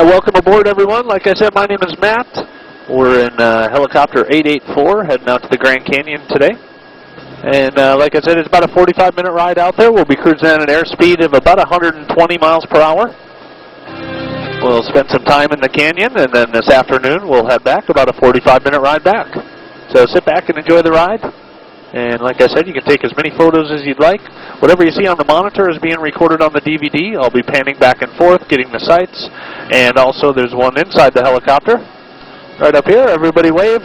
welcome aboard, everyone. Like I said, my name is Matt. We're in helicopter 884 heading out to the Grand Canyon today. And like I said, it's about a 45-minute ride out there. We'll be cruising at an airspeed of about 120 miles per hour. We'll spend some time in the canyon, and then this afternoon we'll head back, about a 45-minute ride back. So sit back and enjoy the ride. And like I said, you can take as many photos as you'd like. Whatever you see on the monitor is being recorded on the DVD. I'll be panning back and forth, getting the sights. And also there's one inside the helicopter. Right up here, everybody wave.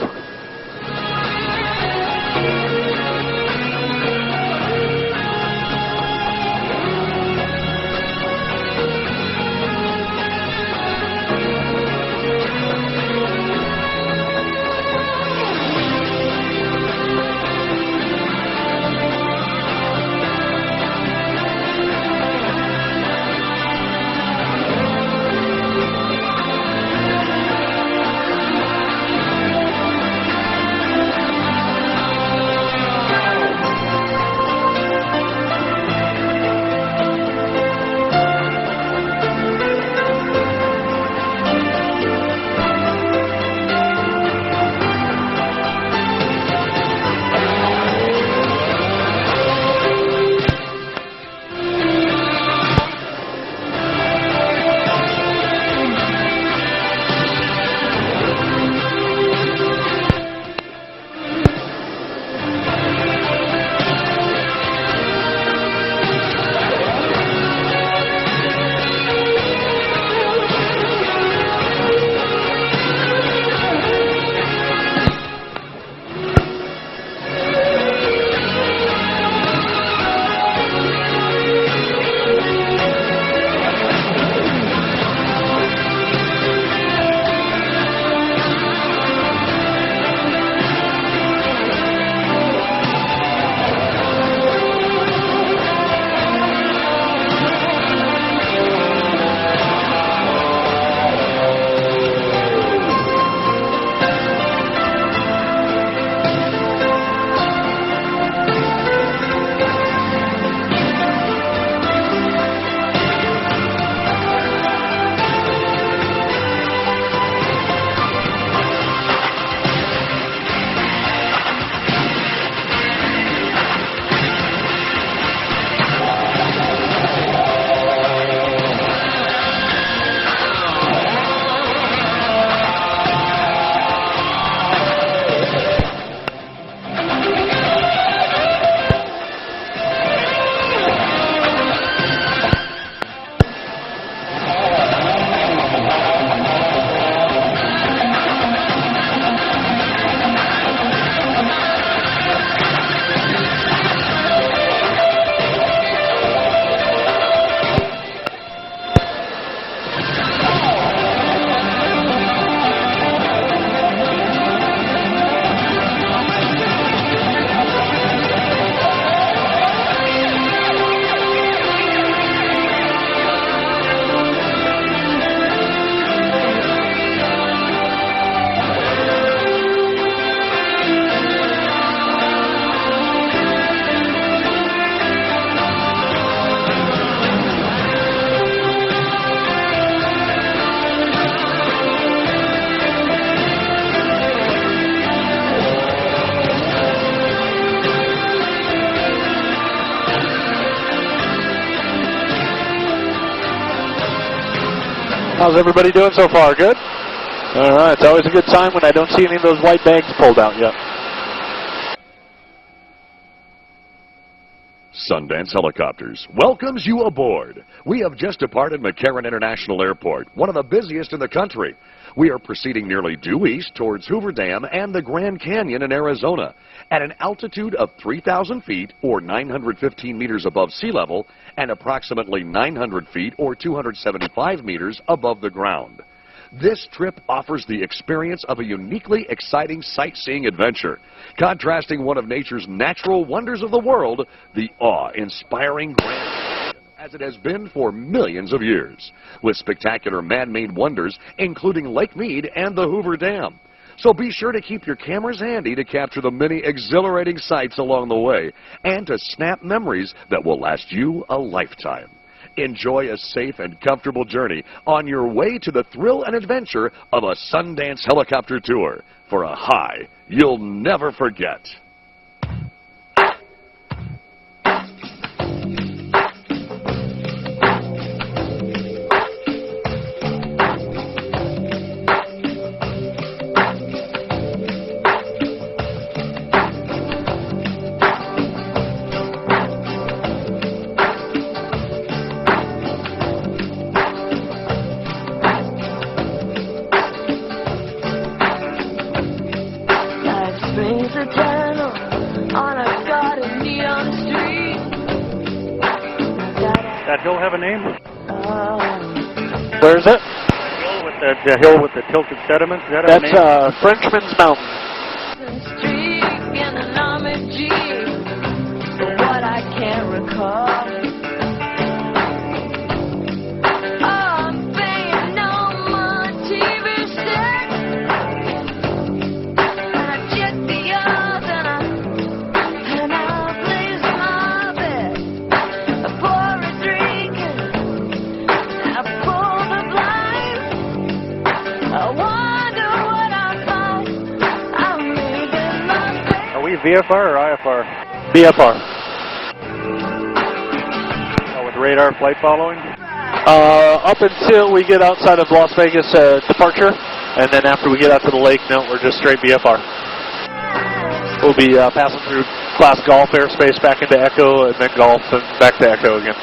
How's everybody doing so far? Good? All right. It's always a good time when I don't see any of those white bags pulled out yet. Sundance Helicopters welcomes you aboard. We have just departed McCarran International Airport, one of the busiest in the country. We are proceeding nearly due east towards Hoover Dam and the Grand Canyon in Arizona at an altitude of 3,000 feet or 915 meters above sea level and approximately 900 feet or 275 meters above the ground. This trip offers the experience of a uniquely exciting sightseeing adventure, contrasting one of nature's natural wonders of the world, the awe-inspiring Grand Canyon, as it has been for millions of years, with spectacular man-made wonders including Lake Mead and the Hoover Dam. So be sure to keep your cameras handy to capture the many exhilarating sights along the way and to snap memories that will last you a lifetime. Enjoy a safe and comfortable journey on your way to the thrill and adventure of a Sundance helicopter tour for a high you'll never forget. Springs eternal on a garden neon street. That hill have a name? Where is it? The hill with the tilted sediments. Does that have a name? That's Frenchman's Mountain. Streak in an armored jeep. For what I can't recall. VFR or IFR? BFR. With radar flight following? Up until we get outside of Las Vegas departure, and then after we get out to the lake, no, we're just straight BFR. We'll be passing through class golf airspace back into Echo, and then golf, and back to Echo again.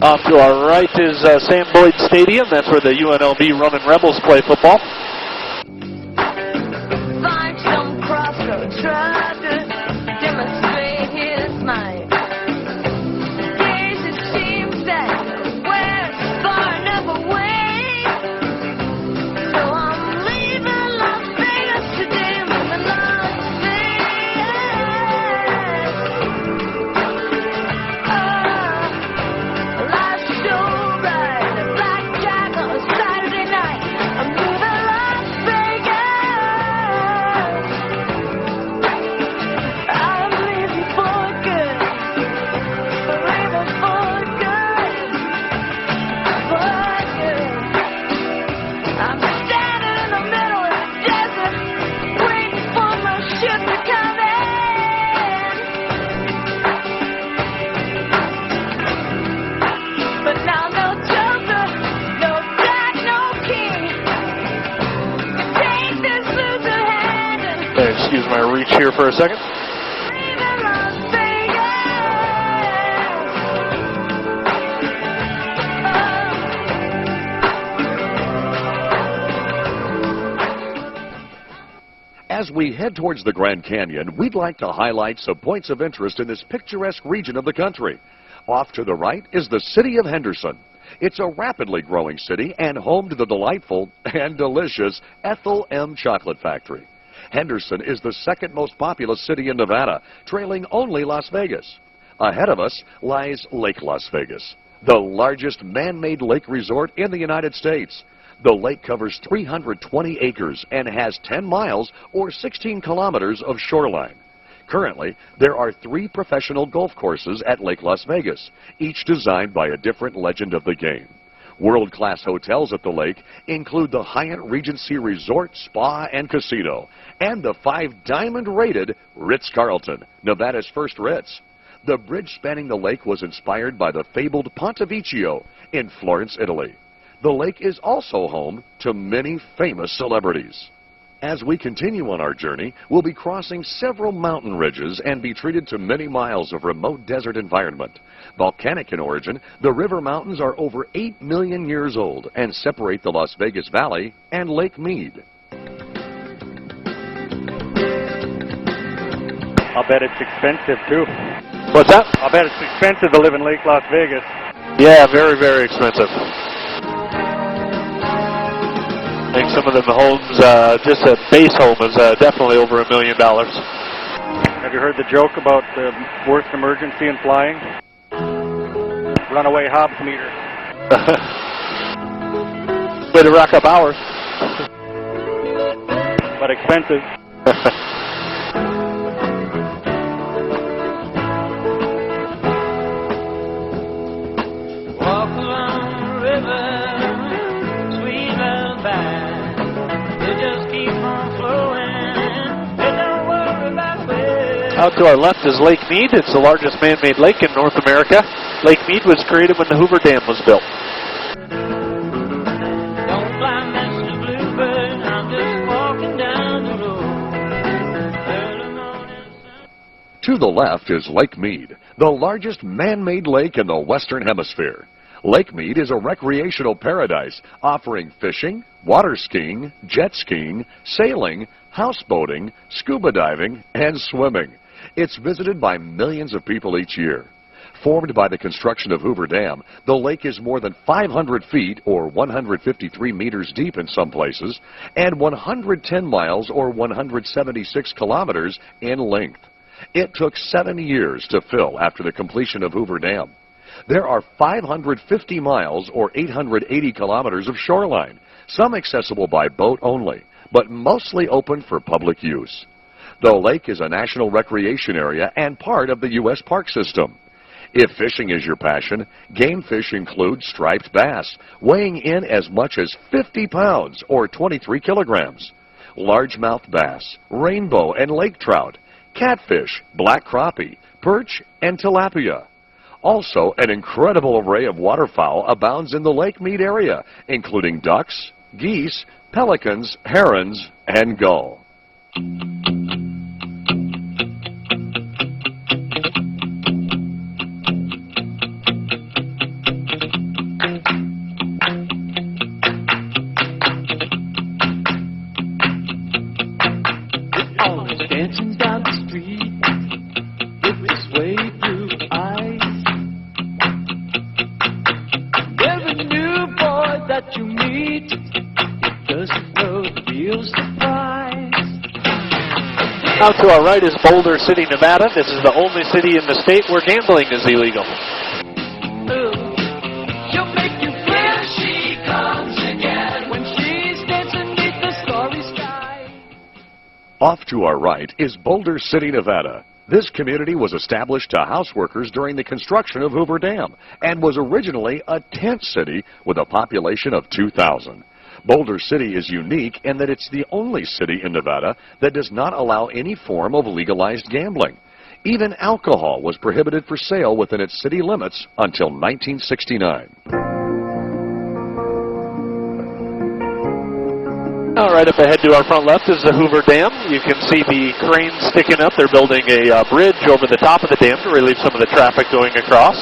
Off to our right is Sam Boyd Stadium. That's where the UNLV Running Rebels play football. Find some crossroads, try to demonstrate his might. Days it seems that we're far enough away. So I'm leaving Las Vegas today, moving Las Excuse my reach here for a second. As we head towards the Grand Canyon, we'd like to highlight some points of interest in this picturesque region of the country. Off to the right is the city of Henderson. It's a rapidly growing city and home to the delightful and delicious Ethel M. Chocolate Factory. Henderson is the second most populous city in Nevada, trailing only Las Vegas. Ahead of us lies Lake Las Vegas, the largest man-made lake resort in the United States. The lake covers 320 acres and has 10 miles or 16 kilometers of shoreline. Currently, there are 3 professional golf courses at Lake Las Vegas, each designed by a different legend of the game. World-class hotels at the lake include the Hyatt Regency Resort, Spa, and Casino, and the 5-diamond-rated Ritz-Carlton, Nevada's first Ritz. The bridge spanning the lake was inspired by the fabled Ponte Vecchio in Florence, Italy. The lake is also home to many famous celebrities. As we continue on our journey, we'll be crossing several mountain ridges and be treated to many miles of remote desert environment. Volcanic in origin, the river mountains are over 8 million years old and separate the Las Vegas Valley and Lake Mead. I'll bet it's expensive too. What's that? I'll bet it's expensive to live in Lake Las Vegas. Yeah, very, very expensive. I think some of the homes, just a base home is definitely over $1 million. Have you heard the joke about the worst emergency in flying? runaway hops meter. Way to rack up hours. But expensive. Walk along the river, sweet lullaby. You just keep on flowing, and don't worry about where. Out to our left is Lake Mead. It's the largest man-made lake in North America. Lake Mead was created when the Hoover Dam was built. Don't fly, Mr. Bluebird, I'm just walking down the road. Early morning sun. To the left is Lake Mead, the largest man-made lake in the Western Hemisphere. Lake Mead is a recreational paradise offering fishing, water skiing, jet skiing, sailing, houseboating, scuba diving, and swimming. It's visited by millions of people each year. Formed by the construction of Hoover Dam, the lake is more than 500 feet, or 153 meters deep in some places, and 110 miles, or 176 kilometers, in length. It took 7 years to fill after the completion of Hoover Dam. There are 550 miles, or 880 kilometers, of shoreline, some accessible by boat only, but mostly open for public use. The lake is a national recreation area and part of the U.S. Park System. If fishing is your passion, game fish include striped bass, weighing in as much as 50 pounds, or 23 kilograms, largemouth bass, rainbow and lake trout, catfish, black crappie, perch, and tilapia. Also, an incredible array of waterfowl abounds in the Lake Mead area, including ducks, geese, pelicans, herons, and gull. Always dancing down the street with this way blue eyes. Every new boy that you meet, it doesn't know the real surprise. Out to our right is Boulder City, Nevada. This is the only city in the state where gambling is illegal. Ooh, she'll make you feel she comes again when she's dancing beneath the starry sky. Off to our right is Boulder City, Nevada. This community was established to house workers during the construction of Hoover Dam and was originally a tent city with a population of 2,000. Boulder City is unique in that it's the only city in Nevada that does not allow any form of legalized gambling. Even alcohol was prohibited for sale within its city limits until 1969. All right, up ahead to our front left is the Hoover Dam. You can see the cranes sticking up. They're building a bridge over the top of the dam to relieve some of the traffic going across.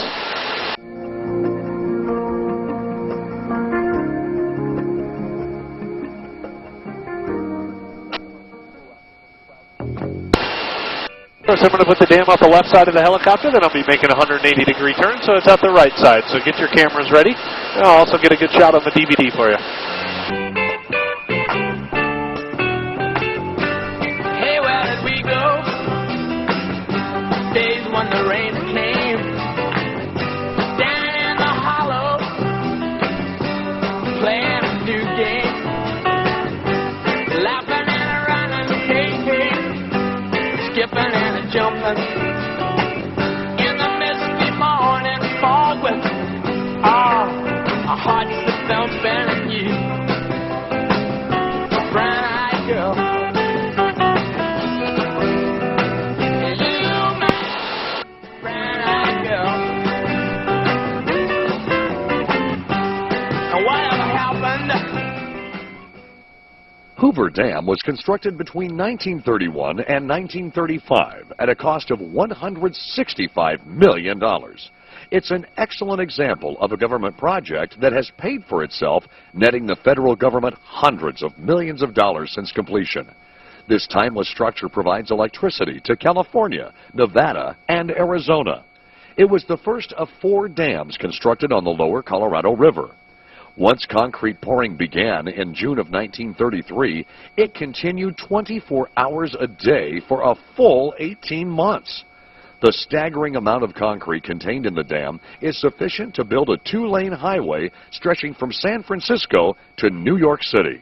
First, I'm going to put the dam off the left side of the helicopter, then I'll be making a 180-degree turn, so it's at the right side. So get your cameras ready. And I'll also get a good shot on the DVD for you. Hey, where did we go? Days when the rain came down in the hollow, playing a new game, laughing and a running, hey, hey, skipping and a jumping in the misty morning fog with our hearts that thumping and you, brown-eyed girl. Hoover Dam was constructed between 1931 and 1935 at a cost of $165 million. It's an excellent example of a government project that has paid for itself, netting the federal government hundreds of millions of dollars since completion. This timeless structure provides electricity to California, Nevada, and Arizona. It was the first of 4 dams constructed on the lower Colorado River. Once concrete pouring began in June of 1933, it continued 24 hours a day for a full 18 months. The staggering amount of concrete contained in the dam is sufficient to build a 2-lane highway stretching from San Francisco to New York City.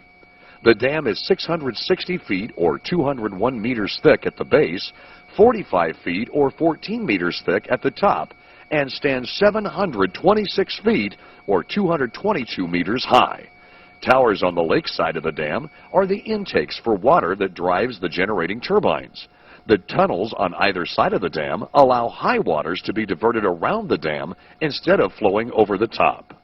The dam is 660 feet or 201 meters thick at the base, 45 feet or 14 meters thick at the top, and stands 726 feet or 222 meters high. Towers on the lake side of the dam are the intakes for water that drives the generating turbines. The tunnels on either side of the dam allow high waters to be diverted around the dam instead of flowing over the top.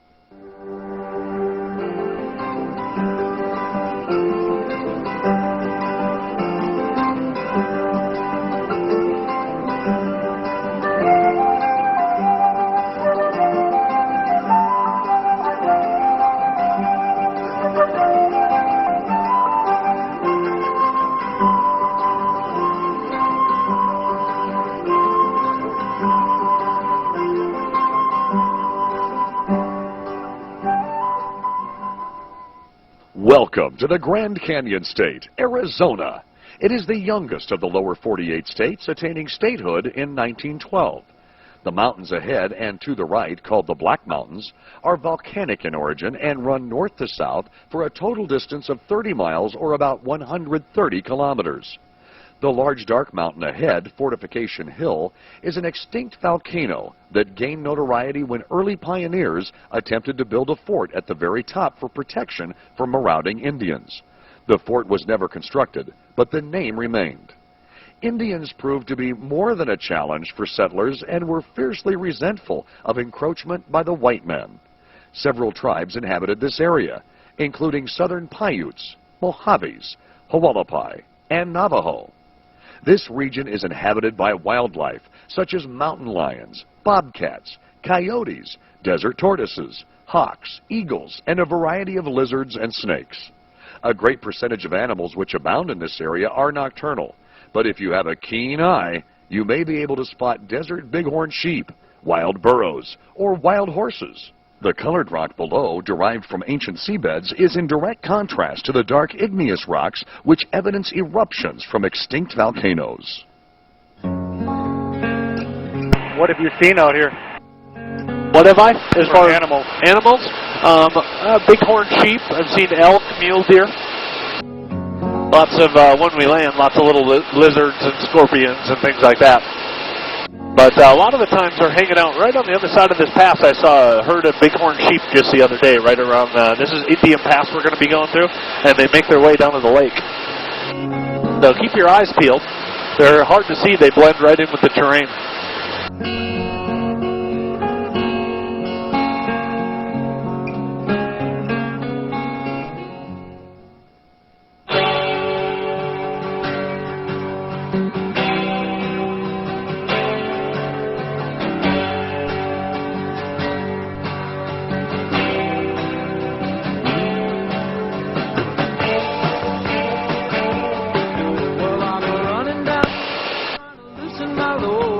Welcome to the Grand Canyon State, Arizona. It is the youngest of the lower 48 states, attaining statehood in 1912. The mountains ahead and to the right, called the Black Mountains, are volcanic in origin and run north to south for a total distance of 30 miles or about 130 kilometers. The large dark mountain ahead, Fortification Hill, is an extinct volcano that gained notoriety when early pioneers attempted to build a fort at the very top for protection from marauding Indians. The fort was never constructed, but the name remained. Indians proved to be more than a challenge for settlers and were fiercely resentful of encroachment by the white men. Several tribes inhabited this area, including Southern Paiutes, Mojaves, Hualapai, and Navajo. This region is inhabited by wildlife such as mountain lions, bobcats, coyotes, desert tortoises, hawks, eagles, and a variety of lizards and snakes. A great percentage of animals which abound in this area are nocturnal, but if you have a keen eye, you may be able to spot desert bighorn sheep, wild burros, or wild horses. The colored rock below, derived from ancient seabeds, is in direct contrast to the dark igneous rocks which evidence eruptions from extinct volcanoes. What have you seen out here? What have I? As For far as animals. animals, bighorn sheep. I've seen elk, mule deer. Lots of, when we land, lots of little lizards and scorpions and things like that. But a lot of the times they're hanging out right on the other side of this pass. I saw a herd of bighorn sheep just the other day, right around, this is Indian Pass we're going to be going through, and they make their way down to the lake. So keep your eyes peeled. They're hard to see. They blend right in with the terrain.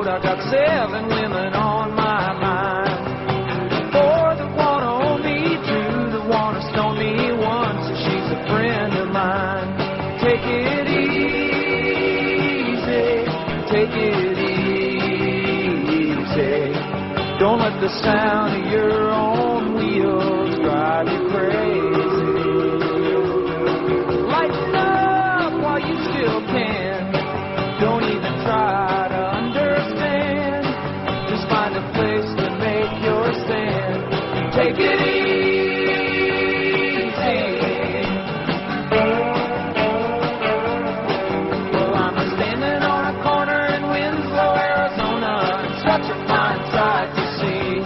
I got 7 women on my mind. 4 that wanna own me, 2 that wanna stone me, 1 says she's a friend of mine. Take it easy, take it easy. Don't let the sound of your own wheels drive you crazy. Lighten up while you still can. Don't even try to understand. Just find a place to make your stand. Take it easy. Well, I'm standing on a corner in Winslow, Arizona. It's such a fine sight to see.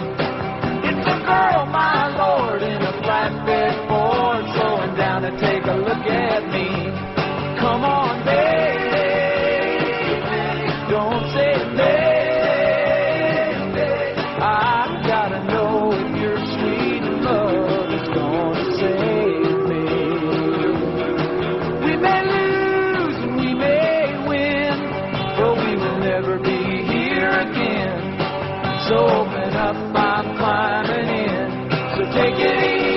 It's a girl, my lord, in a flatbed Ford, slowing down to take a look at me. Come on, baby. Don't say maybe. I've gotta know if your sweet love is gonna save me. We may lose and we may win, but we will never be here again. So open up, I'm climbing in. So take it easy.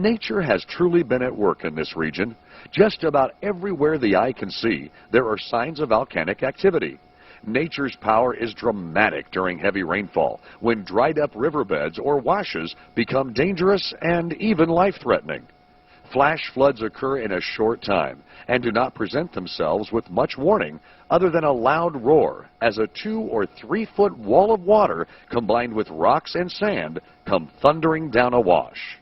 nature has truly been at work in this region. Just about everywhere the eye can see, there are signs of volcanic activity. Nature's power is dramatic during heavy rainfall, when dried-up riverbeds or washes become dangerous and even life-threatening. Flash floods occur in a short time and do not present themselves with much warning other than a loud roar as a 2 or 3 foot wall of water combined with rocks and sand come thundering down a wash.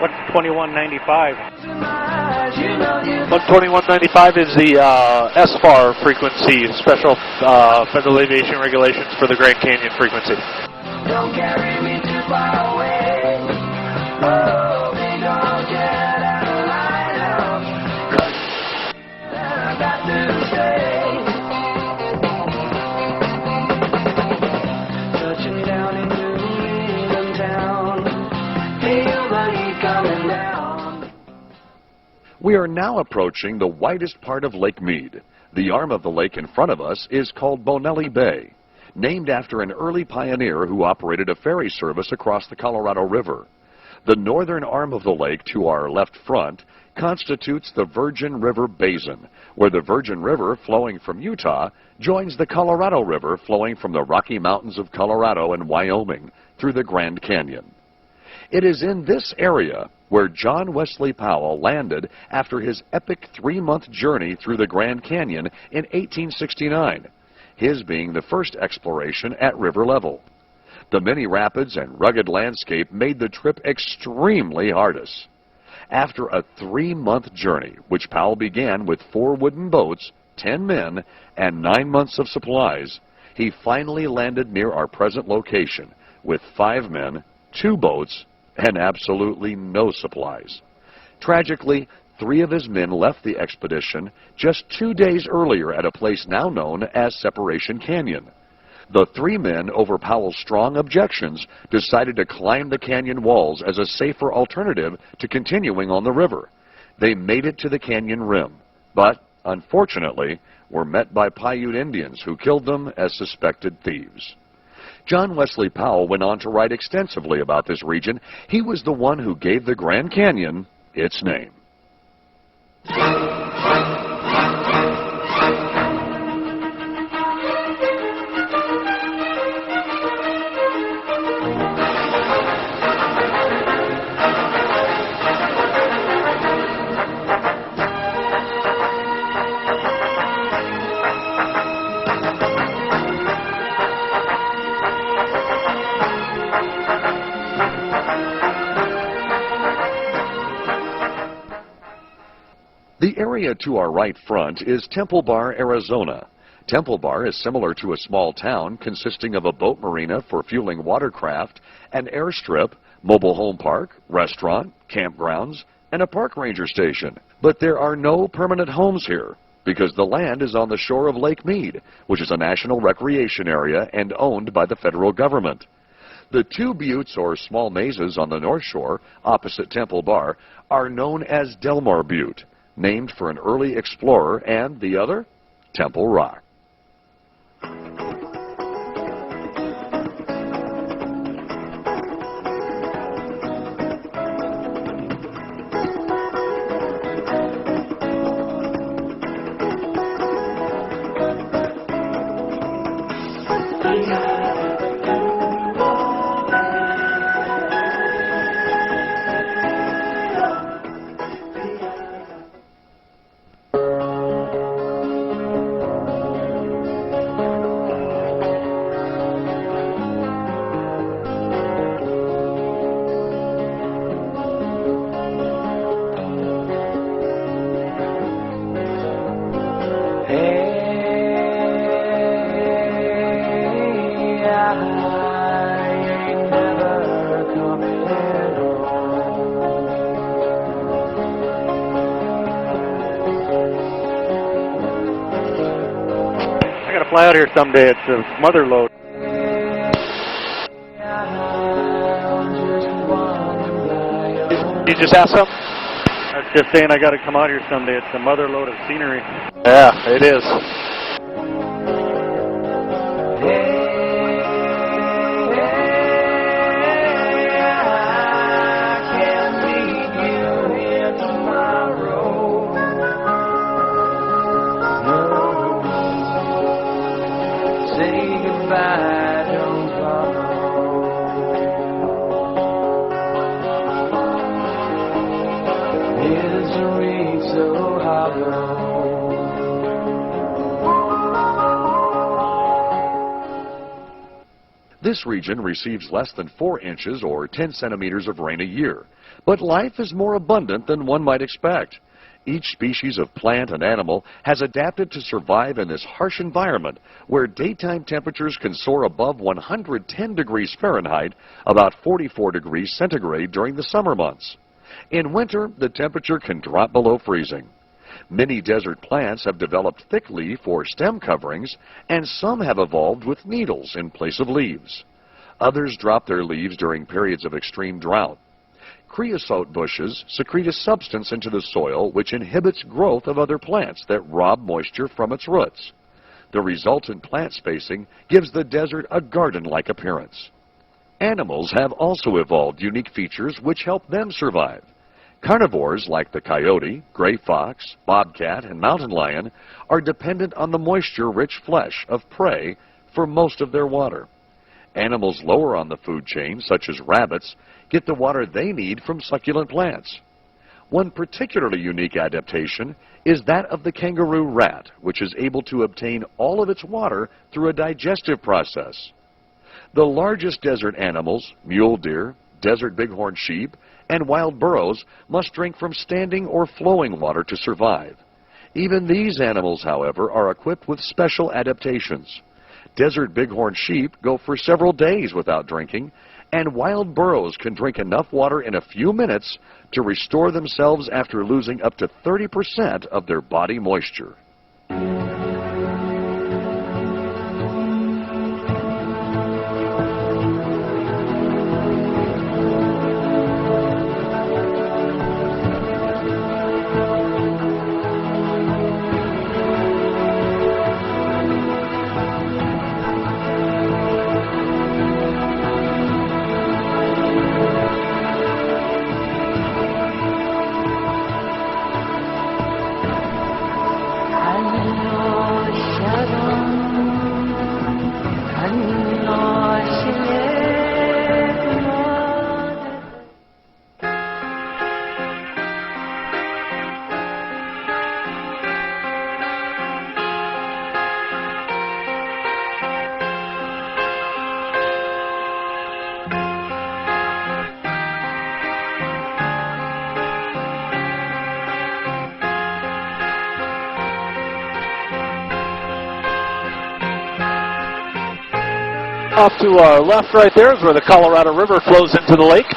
What's 2195? 121.95 is the SFAR frequency, Special Federal Aviation Regulations for the Grand Canyon frequency. Don't carry me too far away. Oh, big old jet out of lighthouse. 'Cause I got to stay. Touching down in New England town. Feel the heat coming down. We are now approaching the widest part of Lake Mead. The arm of the lake in front of us is called Bonelli Bay, named after an early pioneer who operated a ferry service across the Colorado River. The northern arm of the lake to our left front constitutes the Virgin River Basin, where the Virgin River flowing from Utah joins the Colorado River flowing from the Rocky Mountains of Colorado and Wyoming through the Grand Canyon. It is in this area where John Wesley Powell landed after his epic 3-month journey through the Grand Canyon in 1869, his being the first exploration at river level. The many rapids and rugged landscape made the trip extremely arduous. After a 3-month journey, which Powell began with 4 wooden boats, 10 men, and 9 months of supplies, he finally landed near our present location with 5 men, 2 boats, and absolutely no supplies. Tragically, 3 of his men left the expedition just 2 days earlier at a place now known as Separation Canyon. The 3 men, over Powell's strong objections, decided to climb the canyon walls as a safer alternative to continuing on the river. They made it to the canyon rim, but, unfortunately, were met by Paiute Indians who killed them as suspected thieves. John Wesley Powell went on to write extensively about this region. He was the one who gave the Grand Canyon its name. The area to our right front is Temple Bar, Arizona. Temple Bar is similar to a small town consisting of a boat marina for fueling watercraft, an airstrip, mobile home park, restaurant, campgrounds, and a park ranger station. But there are no permanent homes here because the land is on the shore of Lake Mead, which is a national recreation area and owned by the federal government. The two buttes or small mesas on the north shore, opposite Temple Bar, are known as Delmar Butte, named for an early explorer, and the other, Temple Rock. I gotta fly out here someday. It's a mother load. You just asked something? I was just saying I gotta come out here someday. It's a mother load of scenery. Yeah, it is. This region receives less than 4 inches or 10 centimeters of rain a year, but life is more abundant than one might expect. Each species of plant and animal has adapted to survive in this harsh environment where daytime temperatures can soar above 110 degrees Fahrenheit, about 44 degrees centigrade during the summer months. In winter, the temperature can drop below freezing. Many desert plants have developed thick leaf or stem coverings, and some have evolved with needles in place of leaves. Others drop their leaves during periods of extreme drought. Creosote bushes secrete a substance into the soil which inhibits growth of other plants that rob moisture from its roots. The resultant plant spacing gives the desert a garden-like appearance. Animals have also evolved unique features which help them survive. Carnivores like the coyote, gray fox, bobcat, and mountain lion are dependent on the moisture-rich flesh of prey for most of their water. Animals lower on the food chain, such as rabbits, get the water they need from succulent plants. One particularly unique adaptation is that of the kangaroo rat, which is able to obtain all of its water through a digestive process. The largest desert animals, mule deer, desert bighorn sheep, and wild burros, must drink from standing or flowing water to survive. Even these animals, however, are equipped with special adaptations. Desert bighorn sheep go for several days without drinking, and wild burros can drink enough water in a few minutes to restore themselves after losing up to 30% of their body moisture. Off to our left right there is where the Colorado River flows into the lake.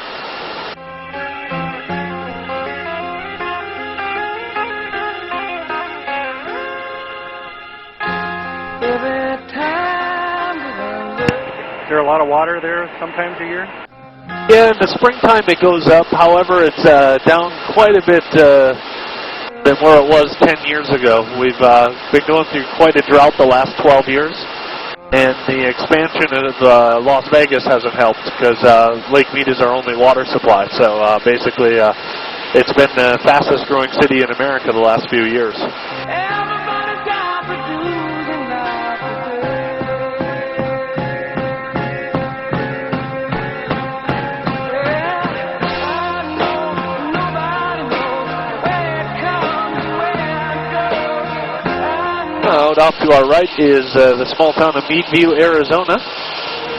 Is there a lot of water there sometimes a year? Yeah, in the springtime it goes up. However, it's down quite a bit than where it was 10 years ago. We've been going through quite a drought the last 12 years. And the expansion of Las Vegas hasn't helped because Lake Mead is our only water supply. So basically, it's been the fastest growing city in America the last few years. Everybody's got the dues in life today. I know nobody knows where it comes, where it goes. Out off to our right is the small town of Meadview, Arizona.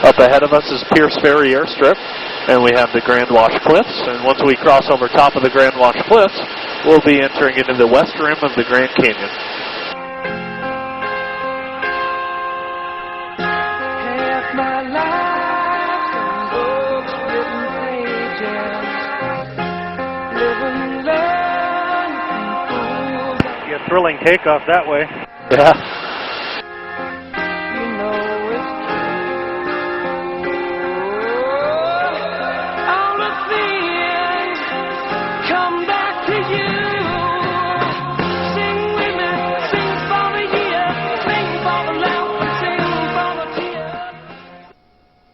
Up ahead of us is Pierce Ferry Airstrip, and we have the Grand Wash Cliffs. And once we cross over top of the Grand Wash Cliffs, we'll be entering into the west rim of the Grand Canyon. Half my life, some books, written pages, living, learning, Be a thrilling takeoff that way. Yeah. you know it's true. All the things come back to you. Sing with me, sing for the year, sing for the laugh, sing for the tears.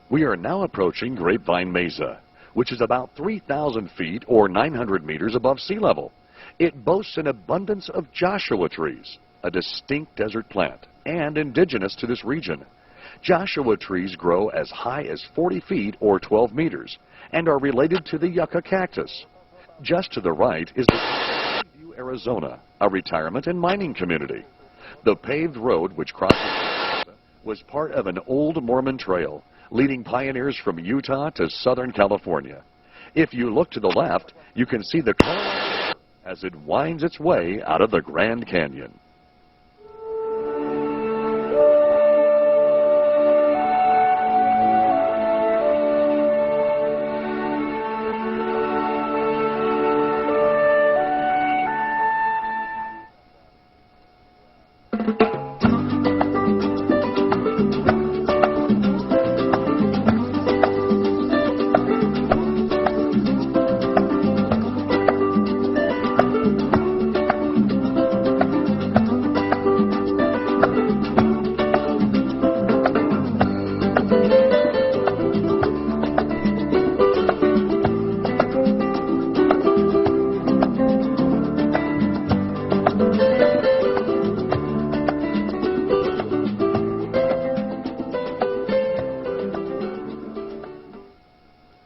We are now approaching Grapevine Mesa, which is about 3,000 feet or 900 meters above sea level. It boasts an abundance of Joshua trees, a distinct desert plant and indigenous to this region. Joshua trees grow as high as 40 feet or 12 meters and are related to the yucca cactus. Just to the right is the View, Arizona, a retirement and mining community. The paved road which crosses was part of an old Mormon trail leading pioneers from Utah to Southern California. If you look to the left, you can see the Colorado River as it winds its way out of the Grand Canyon.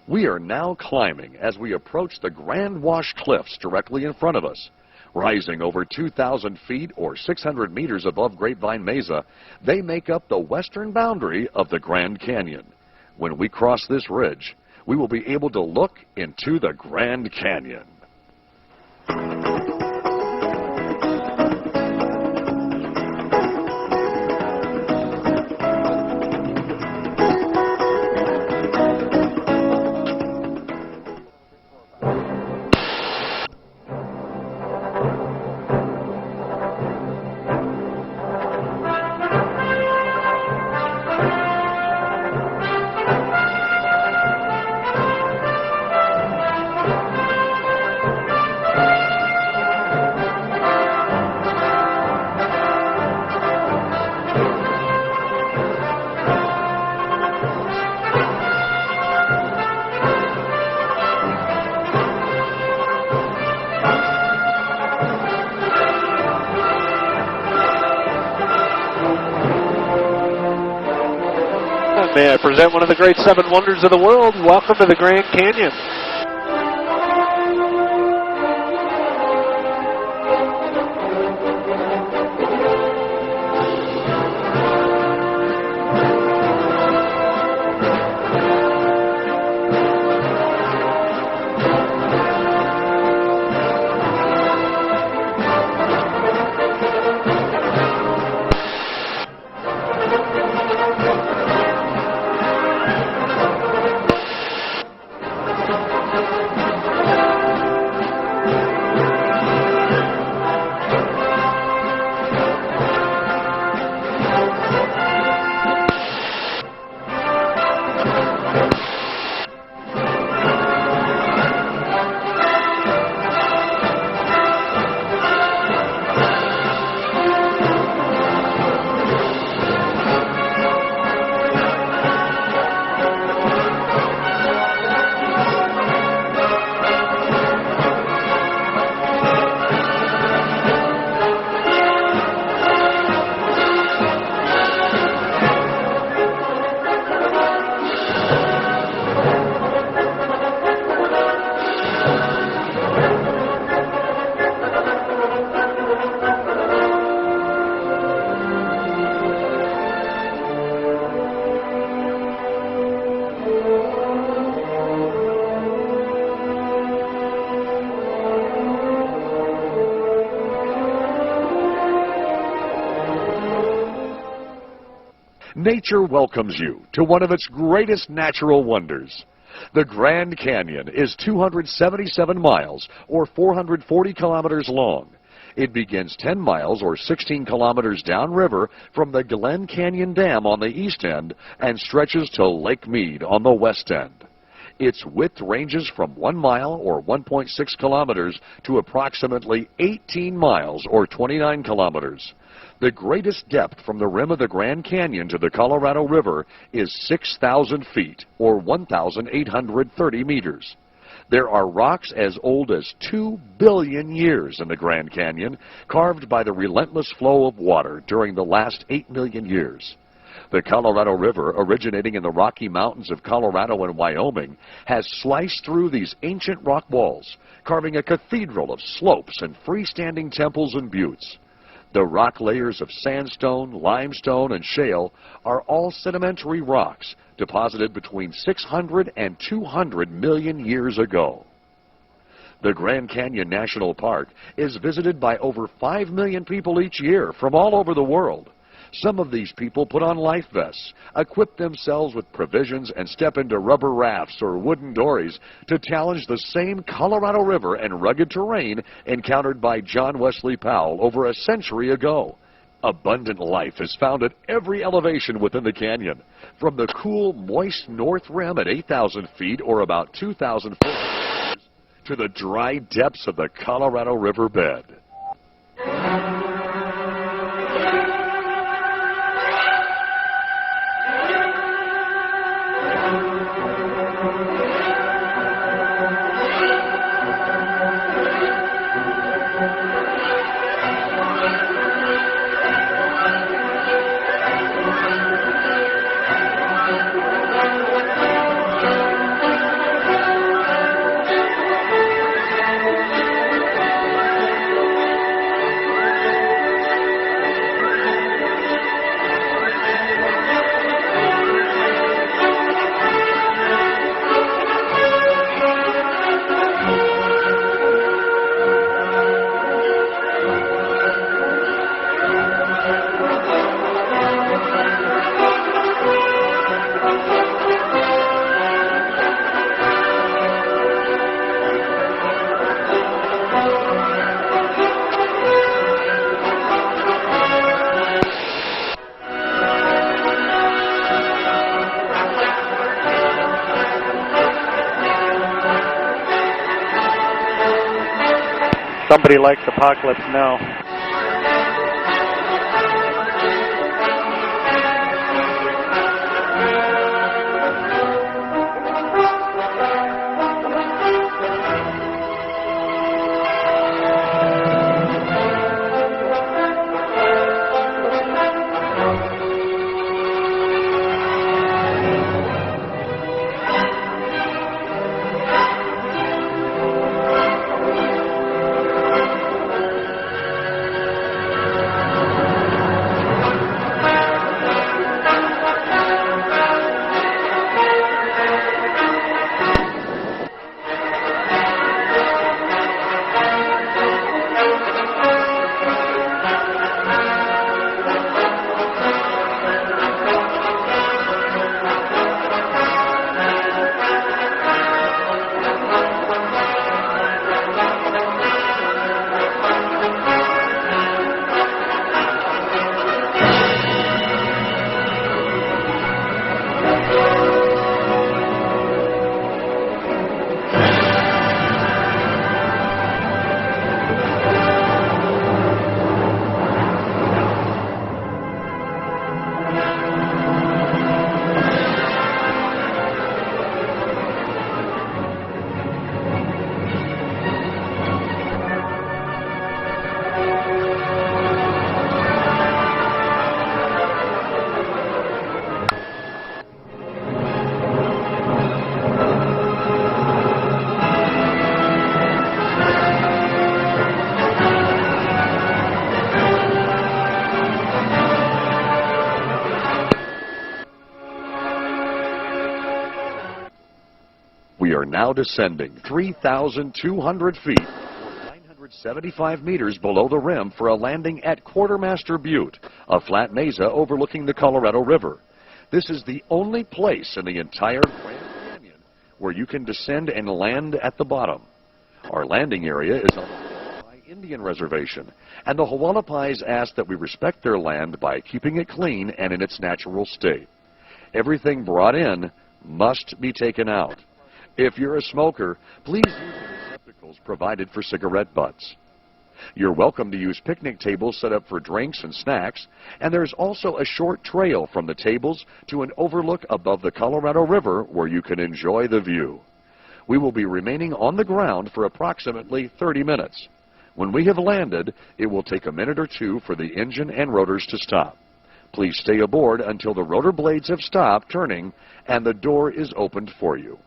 We are now climbing as we approach the Grand Wash Cliffs directly in front of us. Rising over 2,000 feet or 600 meters above Grapevine Mesa, they make up the western boundary of the Grand Canyon. When we cross this ridge, we will be able to look into the Grand Canyon. May I present one of the great seven wonders of the world. Welcome to the Grand Canyon. Nature welcomes you to one of its greatest natural wonders. The Grand Canyon is 277 miles, or 440 kilometers long. It begins 10 miles, or 16 kilometers downriver from the Glen Canyon Dam on the east end and stretches to Lake Mead on the west end. Its width ranges from 1 mile, or 1.6 kilometers, to approximately 18 miles, or 29 kilometers. The greatest depth from the rim of the Grand Canyon to the Colorado River is 6,000 feet, or 1,830 meters. There are rocks as old as 2 billion years in the Grand Canyon, carved by the relentless flow of water during the last 8 million years. The Colorado River, originating in the Rocky Mountains of Colorado and Wyoming, has sliced through these ancient rock walls, carving a cathedral of slopes and freestanding temples and buttes. The rock layers of sandstone, limestone, and shale are all sedimentary rocks deposited between 600 and 200 million years ago. The Grand Canyon National Park is visited by over 5 million people each year from all over the world. Some of these people put on life vests, equip themselves with provisions, and step into rubber rafts or wooden dories to challenge the same Colorado River and rugged terrain encountered by John Wesley Powell over a century ago. Abundant life is found at every elevation within the canyon, from the cool, moist north rim at 8,000 feet, or about 2,400 meters, to the dry depths of the Colorado River bed. Somebody likes Apocalypse Now. We are now descending 3,200 feet, 975 meters below the rim for a landing at Quartermaster Butte, a flat mesa overlooking the Colorado River. This is the only place in the entire Grand Canyon where you can descend and land at the bottom. Our landing area is on the Hualapai Indian Reservation, and the Hualapais ask that we respect their land by keeping it clean and in its natural state. Everything brought in must be taken out. If you're a smoker, please use the receptacles provided for cigarette butts. You're welcome to use picnic tables set up for drinks and snacks, and there's also a short trail from the tables to an overlook above the Colorado River where you can enjoy the view. We will be remaining on the ground for approximately 30 minutes. When we have landed, it will take a minute or two for the engine and rotors to stop. Please stay aboard until the rotor blades have stopped turning and the door is opened for you.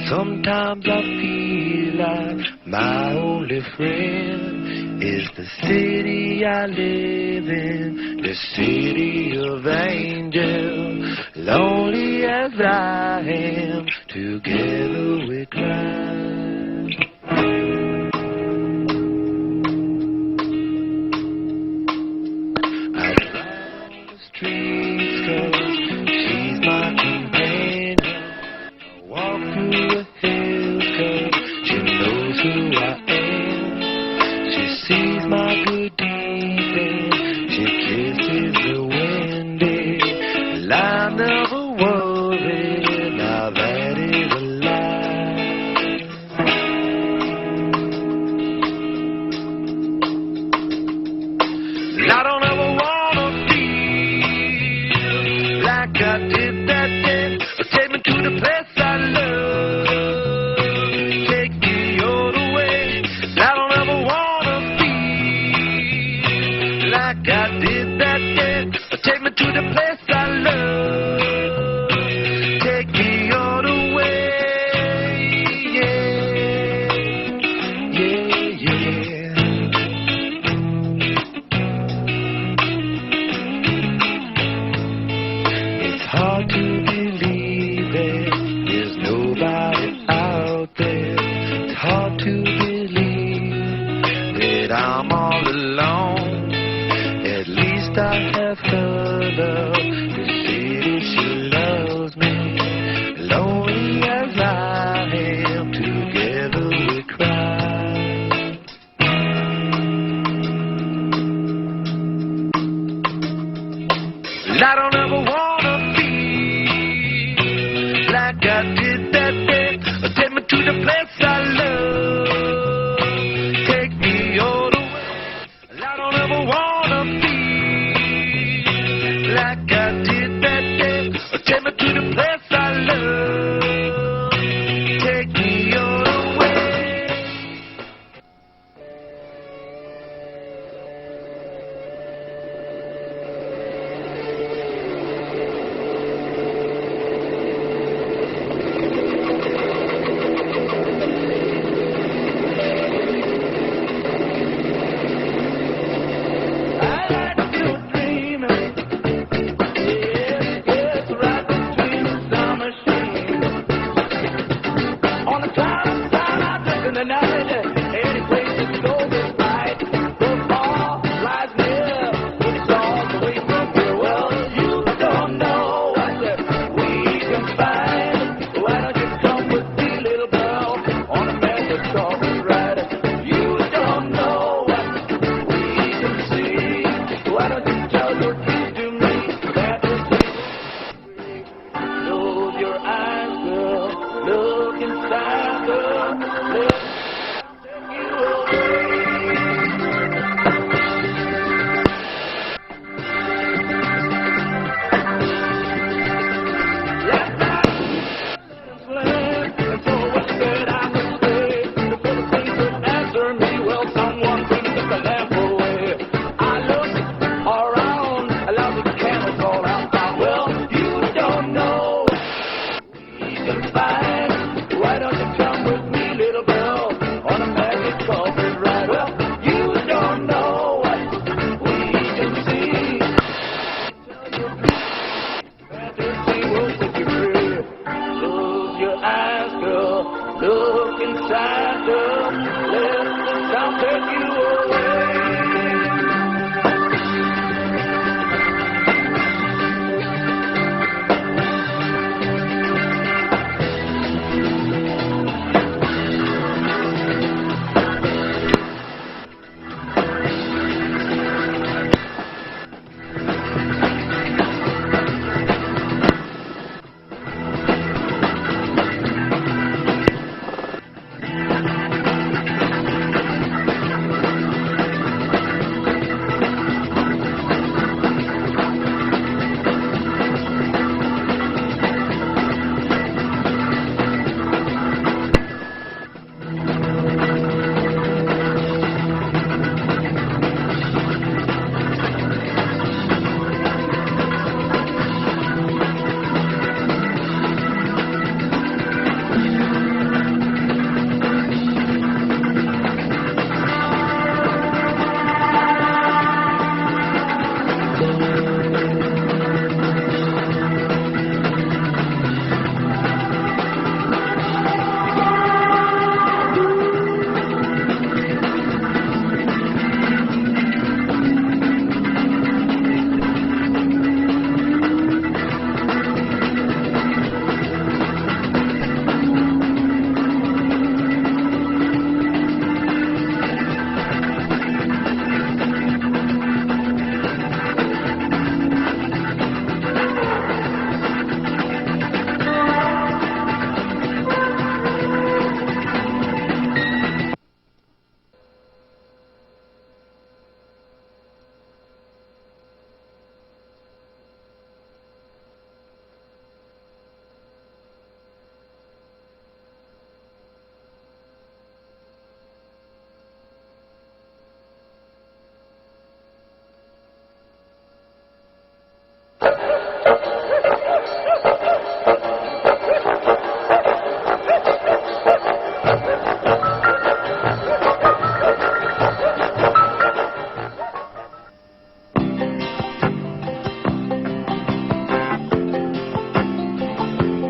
Sometimes I feel like my only friend is the city I live in, the city of angels. Lonely as I am, together we cry. I drive on the streets 'cause she's my companion. I walk through the hills 'cause she knows who I am. She sees my good deeds and she kisses the windy. Well, I never worry, now that is a lie. I don't ever wanna feel like I did that day. Take me to the place I love. Take me all the way. I don't ever wanna feel like I did that day. Take me to the place I love. Take me all the way. Yeah, yeah, yeah. It's hard to believe it,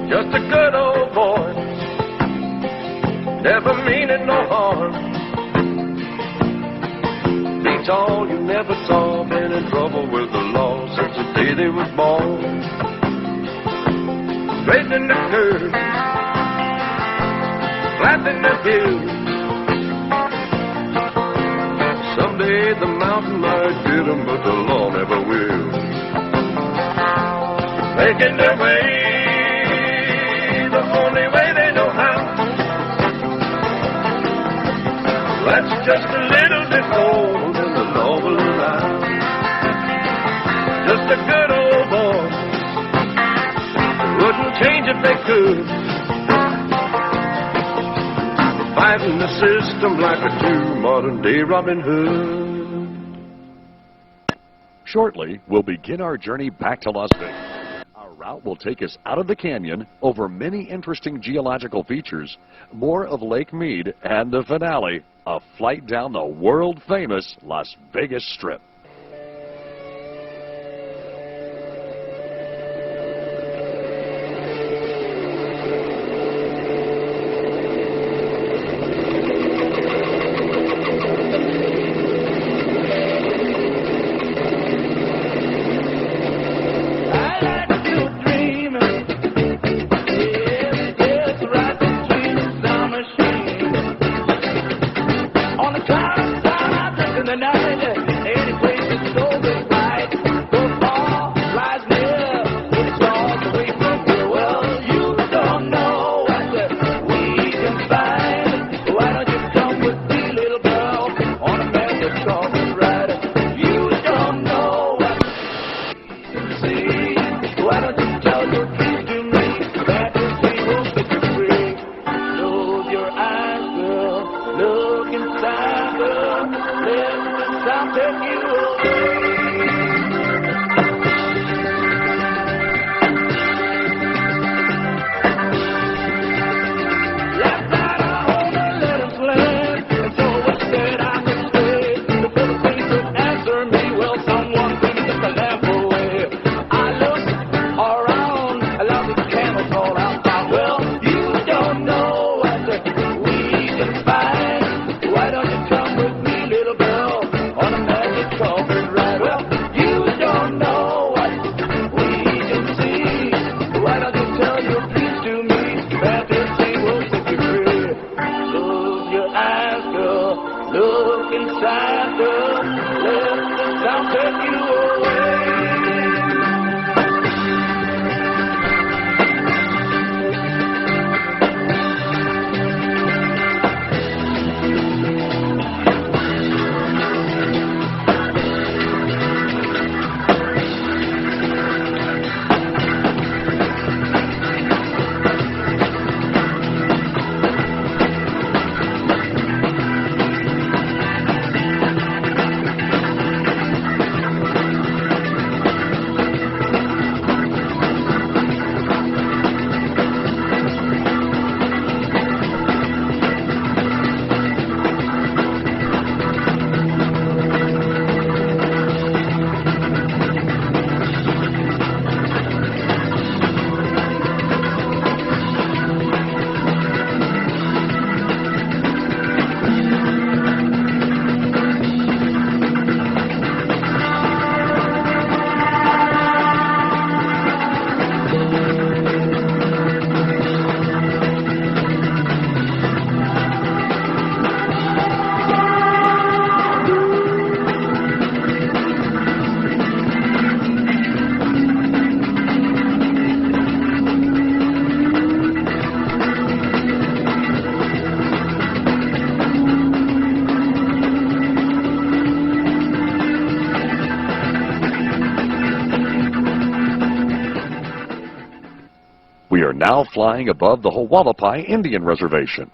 just a good old boy, never meaning no harm. Beats all you never saw, been in trouble with the law since the day they was born. Straightening the curve, flattening the hill. Someday the mountain might get 'em, but the law never will. Making their way the only way they know how. That's just a little bit more than the law will allow. Just a good old boy, wouldn't change if they could. Fighting the system like a true modern-day Robin Hood. Shortly, we'll begin our journey back to Las Vegas. Our route will take us out of the canyon, over many interesting geological features, more of Lake Mead, and the finale, a flight down the world-famous Las Vegas Strip. We are now flying above the Hualapai Indian Reservation.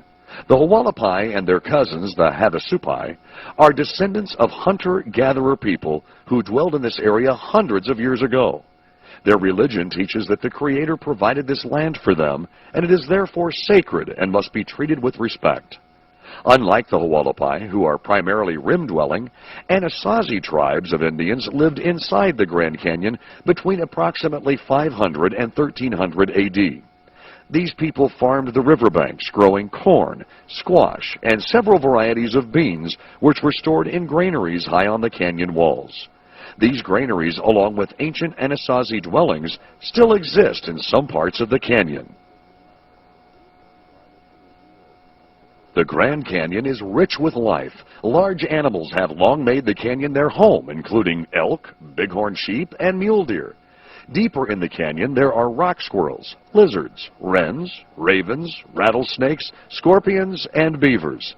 The Hualapai and their cousins, the Havasupai, are descendants of hunter-gatherer people who dwelled in this area hundreds of years ago. Their religion teaches that the Creator provided this land for them, and it is therefore sacred and must be treated with respect. Unlike the Hualapai, who are primarily rim-dwelling, Anasazi tribes of Indians lived inside the Grand Canyon between approximately 500 and 1300 AD. These people farmed the riverbanks, growing corn, squash, and several varieties of beans, which were stored in granaries high on the canyon walls. These granaries, along with ancient Anasazi dwellings, still exist in some parts of the canyon. The Grand Canyon is rich with life. Large animals have long made the canyon their home, including elk, bighorn sheep, and mule deer. Deeper in the canyon, there are rock squirrels, lizards, wrens, ravens, rattlesnakes, scorpions, and beavers.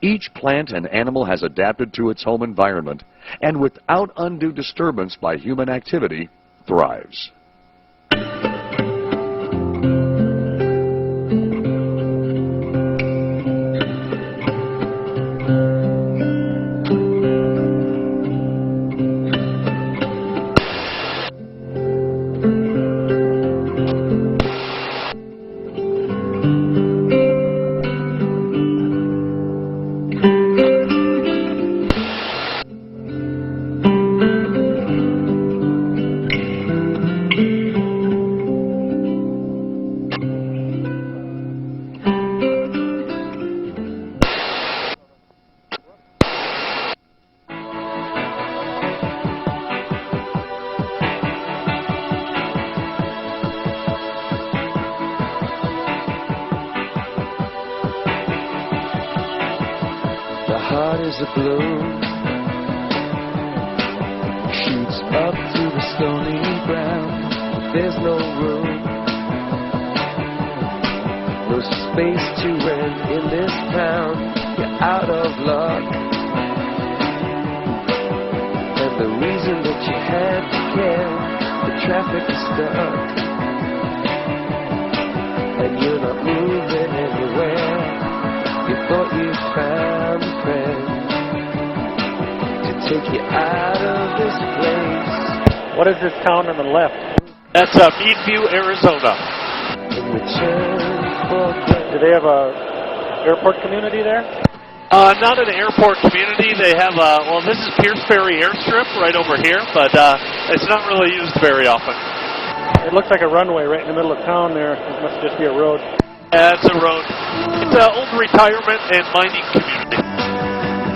Each plant and animal has adapted to its home environment, and without undue disturbance by human activity, thrives. The heart is a blow, shoots up through the stony ground. There's no room, no space to rent in this town. You're out of luck, and the reason that you had to care, the traffic is stuck, and you're not moving anywhere. You thought you found a friend to take you out of this place. What is this town on the left? That's Meadview, Arizona. In return for Do they have a airport community there? Not an airport community. They have well, this is Pierce Ferry Airstrip right over here, but it's not really used very often. It looks like a runway right in the middle of town there. It must just be a road. It's a road. It's an old retirement and mining community.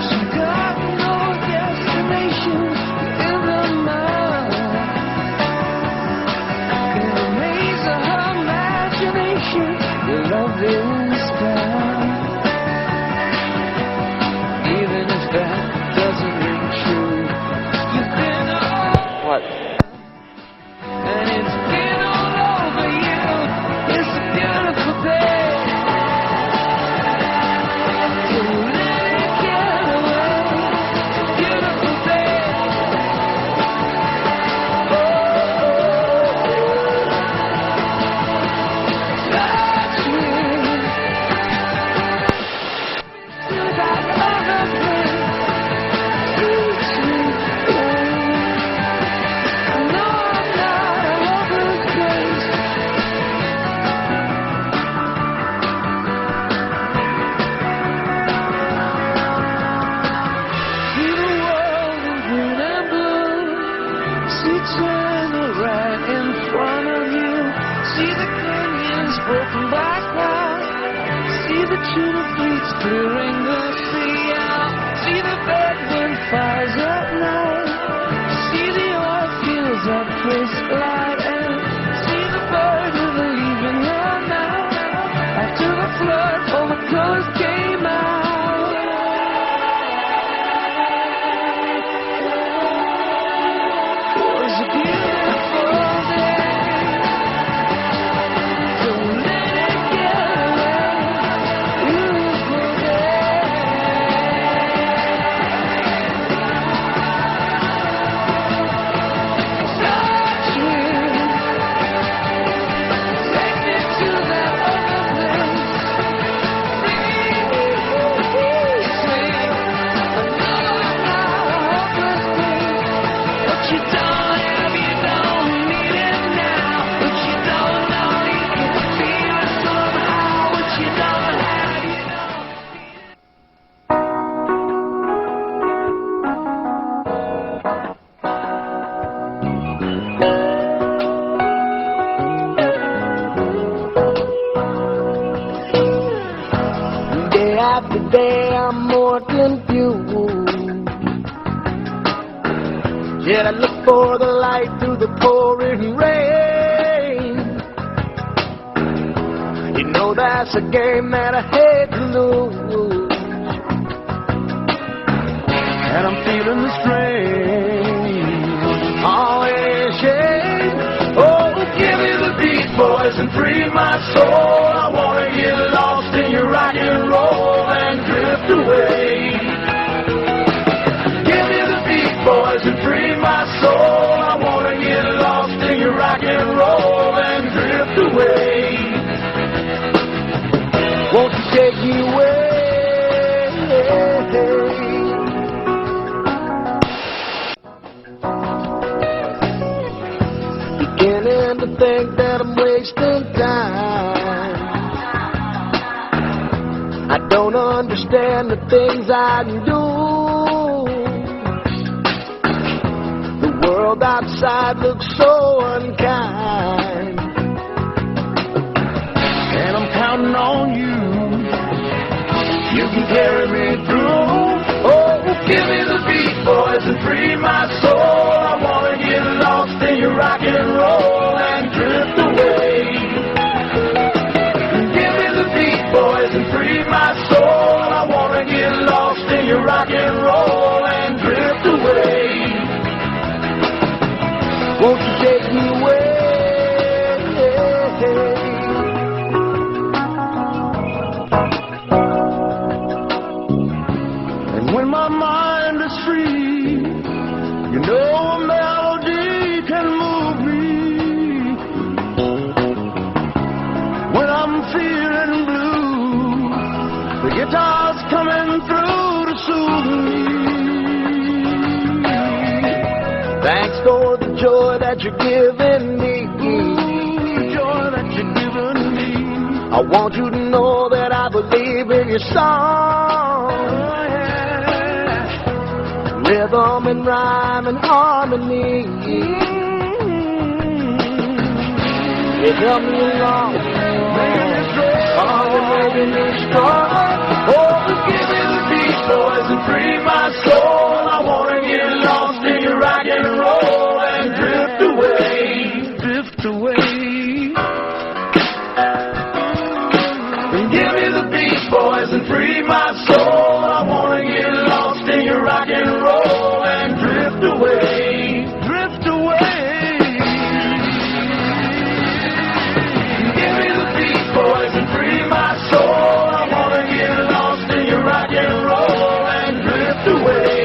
She got no destination in the mind. In the maze of her imagination, your love is found. Even if that doesn't ring true, you've been all. What? And it's been all over you. It's a beautiful day. Don't let it get away. Beautiful day. Touch me to that other place. Teach me I know I'm not a hopeless case. See the world in green and blue. See China right in front of you. See the canyons broken by clouds. See the tuna fleets clearing the sea out. See the bedroom fires at night. See the oil fields that place light. And see the bird with a leaf in her mouth. After the flood, all the colors came out. It was a beautiful day. Don't let it get away. Beautiful day. Touch me. Take me to that other place. Bring me every day I'm more confused. Yet I look for the light through the pouring rain. You know that's a game that I hate to lose. And I'm feeling the strain. Always shame. Oh, give me the beat, boys, and free my soul. I wanna get lost in your rock and roll and drift away. Give me the beat, boys, and free my soul. I wanna get lost in your rock and roll and drift away. Won't you take me away? Beginning to think that I'm wasting time. I don't understand the things I do. The world outside looks so unkind. And I'm counting on you. You can carry me through. Oh, give me the beat, boys, and free my soul. I wanna get lost in your rock and roll and drift away. Give me the beat, boys, and free my soul. I wanna get lost in your rock and roll and drift away. Won't you take me away? When my mind is free, you know a melody can move me. When I'm feeling blue, the guitar's coming through to soothe me. Thanks for the joy that you're giving me. The joy that you're giving me. I want you to know that I believe in your song. Rhythm and rhyme and harmony. It helped me along, making me strong. Oh, give me the beat, boys, and free my soul. I wanna get lost in your rock and roll and drift away, drift away. And give me the beat, boys, and free my soul. I wanna get lost in your rock and roll and drift away, drift away. Give me the beat, boys, and free my soul. I wanna get lost in your rock and roll and drift away.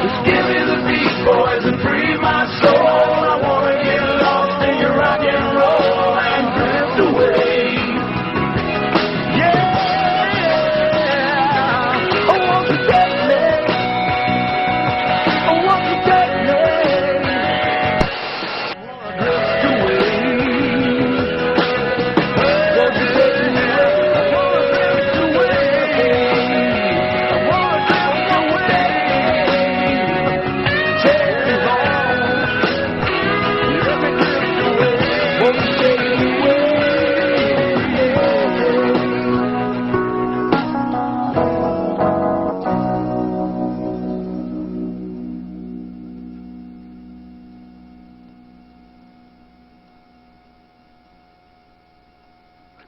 Just give me the beat, boys, and free my soul. I wanna get lost in your rock and roll and drift away.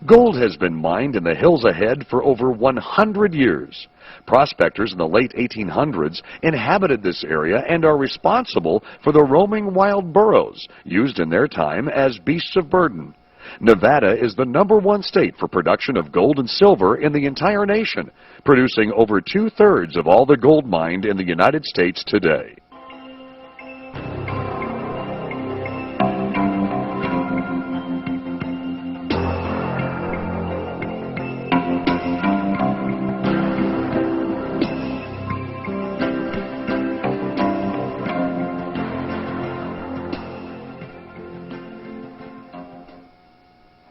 Gold has been mined in the hills ahead for over 100 years. Prospectors in the late 1800s inhabited this area and are responsible for the roaming wild burros used in their time as beasts of burden. Nevada is the #1 state for production of gold and silver in the entire nation, producing over 2/3 of all the gold mined in the United States today.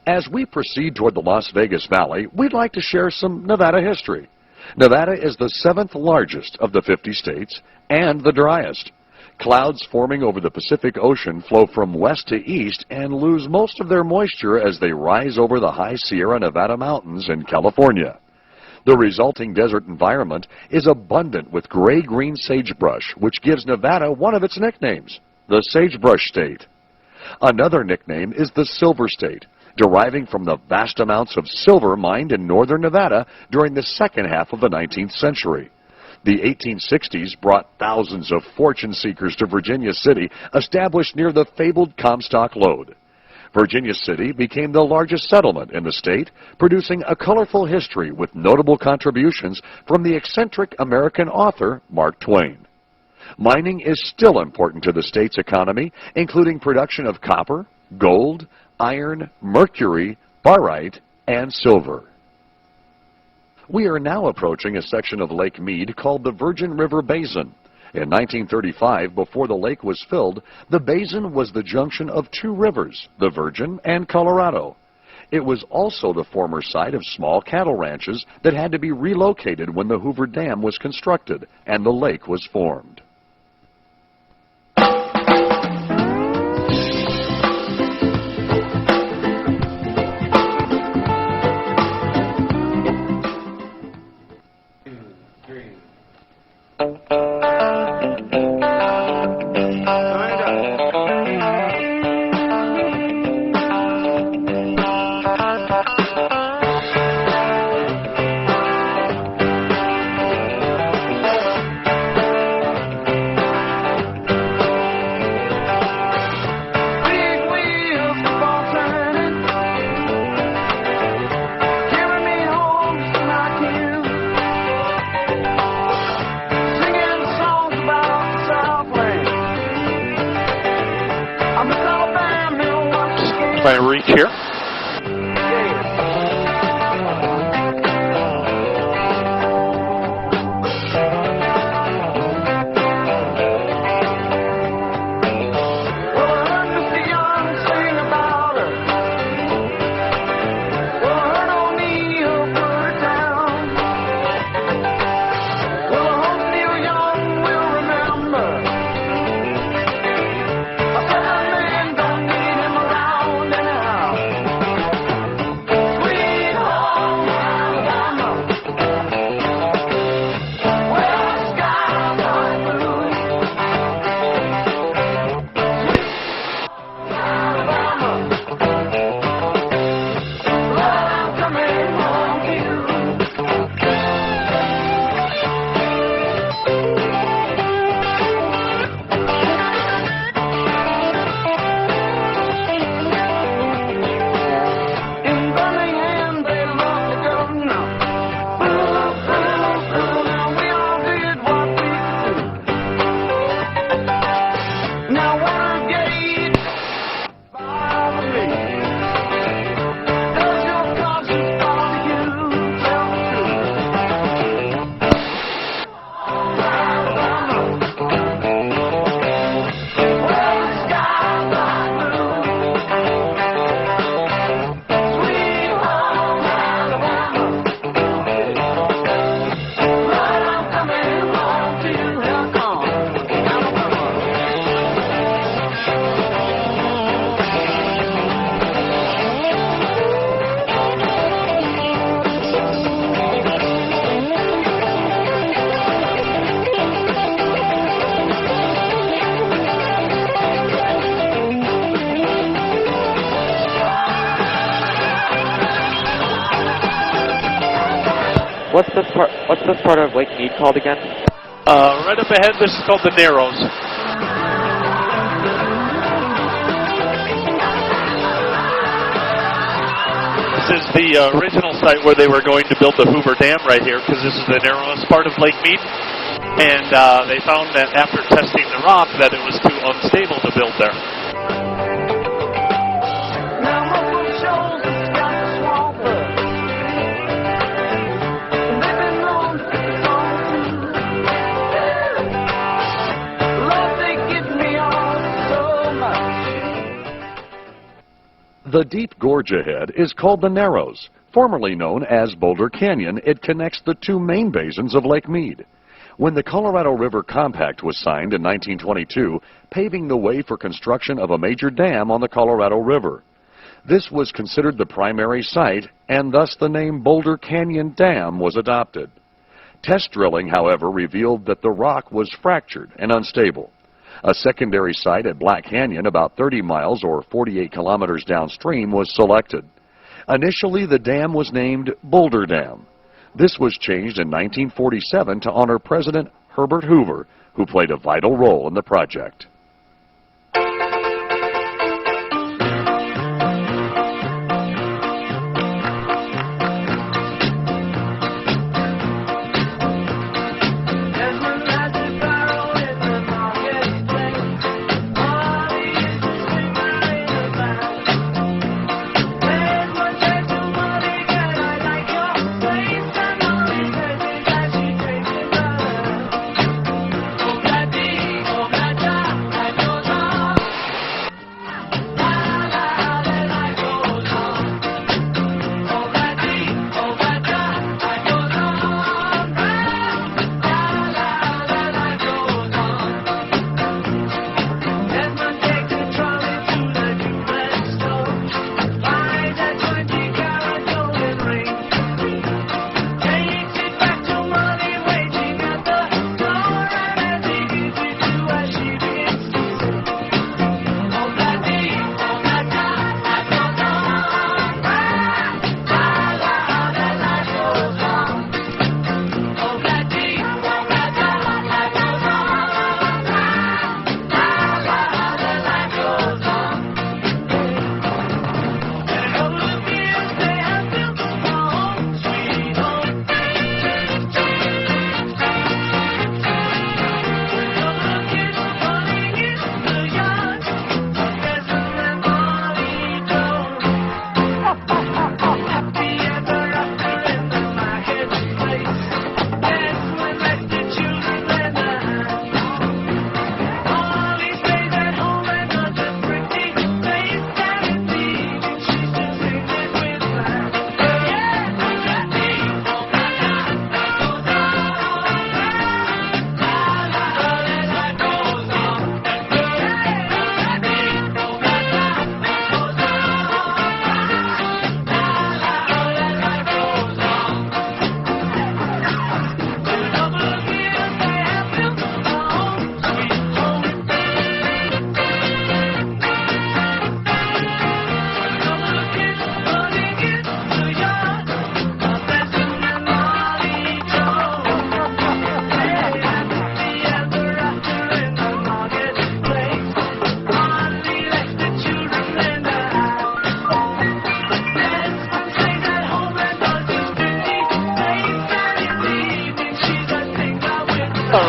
As we proceed toward the Las Vegas Valley, we'd like to share some Nevada history. Nevada is the 7th largest of the 50 states and the driest. Clouds forming over the Pacific Ocean flow from west to east and lose most of their moisture as they rise over the high Sierra Nevada mountains in California. The resulting desert environment is abundant with gray-green sagebrush, which gives Nevada one of its nicknames, the Sagebrush State. Another nickname is the Silver State, deriving from the vast amounts of silver mined in northern Nevada during the second half of the 19th century. The 1860s brought thousands of fortune seekers to Virginia City, established near the fabled Comstock Lode. Virginia City became the largest settlement in the state, producing a colorful history with notable contributions from the eccentric American author Mark Twain. Mining is still important to the state's economy, including production of copper, gold, iron, mercury, barite, and silver. We are now approaching a section of Lake Mead called the Virgin River Basin. In 1935, before the lake was filled, the basin was the junction of two rivers, the Virgin and Colorado. It was also the former site of small cattle ranches that had to be relocated when the Hoover Dam was constructed and the lake was formed. Try to reach here. What's this part of Lake Mead called again? Right up ahead, this is called the Narrows. This is the original site where they were going to build the Hoover Dam right here, because this is the narrowest part of Lake Mead. And they found that after testing the rock that it was too unstable to build there. The deep gorge ahead is called the Narrows. Formerly known as Boulder Canyon, it connects the two main basins of Lake Mead. when the Colorado River Compact was signed in 1922, paving the way for construction of a major dam on the Colorado River. This was considered the primary site, and thus the name Boulder Canyon Dam was adopted. Test drilling, however, revealed that the rock was fractured and unstable. A secondary site at Black Canyon, about 30 miles or 48 kilometers downstream, was selected. Initially, the dam was named Boulder Dam. This was changed in 1947 to honor President Herbert Hoover, who played a vital role in the project.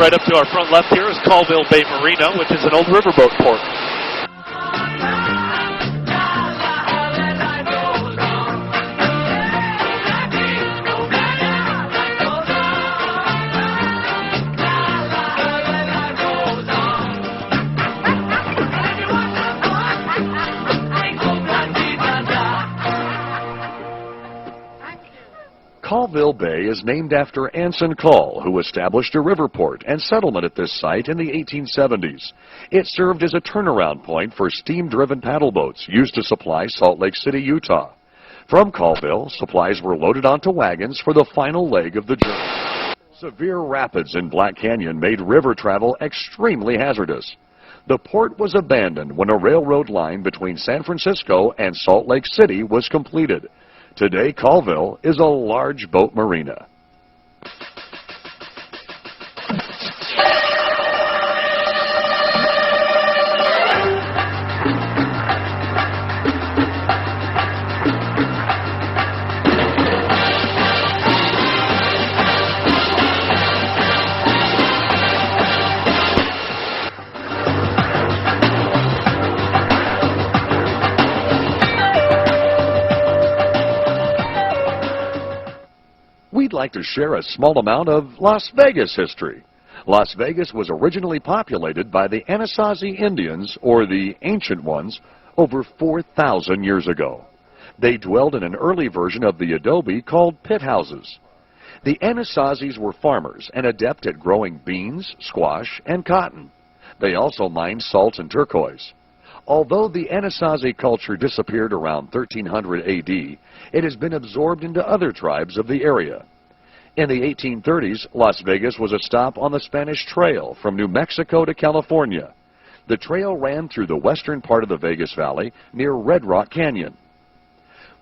Right up to our front left here is Colville Bay Marina, which is an old riverboat port. Colville Bay is named after Anson Call, who established a river port and settlement at this site in the 1870s. It served as a turnaround point for steam-driven paddle boats used to supply Salt Lake City, Utah. From Colville, supplies were loaded onto wagons for the final leg of the journey. Severe rapids in Black Canyon made river travel extremely hazardous. The port was abandoned when a railroad line between San Francisco and Salt Lake City was completed. Today, Colville is a large boat marina. We'd like to share a small amount of Las Vegas history. Las Vegas was originally populated by the Anasazi Indians, or the Ancient Ones, over 4,000 years ago. They dwelled in an early version of the adobe called pit houses. The Anasazis were farmers and adept at growing beans, squash, and cotton. They also mined salt and turquoise. Although the Anasazi culture disappeared around 1300 AD, it has been absorbed into other tribes of the area. In the 1830s, Las Vegas was a stop on the Spanish Trail from New Mexico to California. The trail ran through the western part of the Vegas Valley near Red Rock Canyon.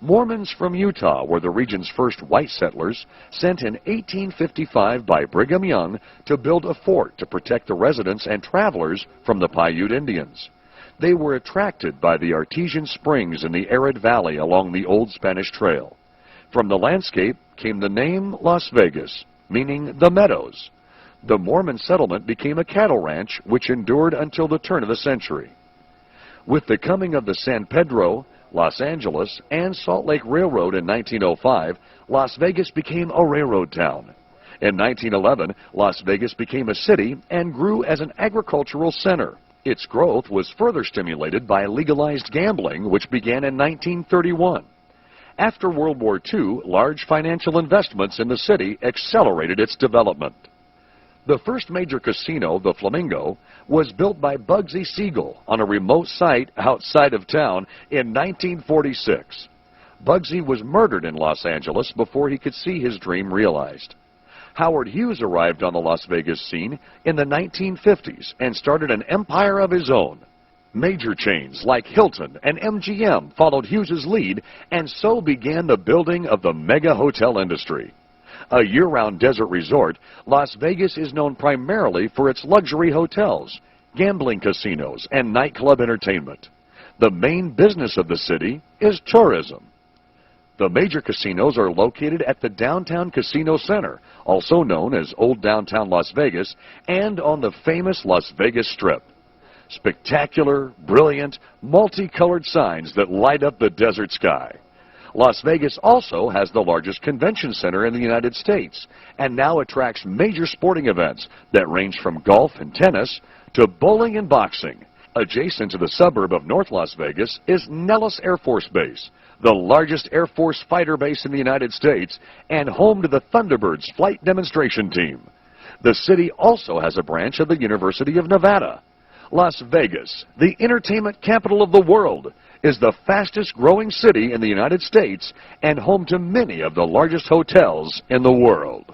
Mormons from Utah were the region's first white settlers, sent in 1855 by Brigham Young to build a fort to protect the residents and travelers from the Paiute Indians. They were attracted by the artesian springs in the arid valley along the old Spanish Trail. From the landscape came the name Las Vegas, meaning the meadows. The Mormon settlement became a cattle ranch which endured until the turn of the century. With the coming of the San Pedro, Los Angeles, and Salt Lake Railroad in 1905, Las Vegas became a railroad town. In 1911, Las Vegas became a city and grew as an agricultural center. Its growth was further stimulated by legalized gambling, which began in 1931. After World War II, large financial investments in the city accelerated its development. The first major casino, the Flamingo, was built by Bugsy Siegel on a remote site outside of town in 1946. Bugsy was murdered in Los Angeles before he could see his dream realized. Howard Hughes arrived on the Las Vegas scene in the 1950s and started an empire of his own. Major chains like Hilton and MGM followed Hughes's lead, and so began the building of the mega hotel industry. A year-round desert resort, Las Vegas is known primarily for its luxury hotels, gambling casinos, and nightclub entertainment. The main business of the city is tourism. The major casinos are located at the Downtown Casino Center, also known as Old Downtown Las Vegas, and on the famous Las Vegas Strip. Spectacular, brilliant, multicolored signs that light up the desert sky. Las Vegas also has the largest convention center in the United States and now attracts major sporting events that range from golf and tennis to bowling and boxing. Adjacent to the suburb of North Las Vegas is Nellis Air Force Base, the largest Air Force fighter base in the United States and home to the Thunderbirds flight demonstration team. The city also has a branch of the University of Nevada. Las Vegas, the entertainment capital of the world, is the fastest growing city in the United States and home to many of the largest hotels in the world.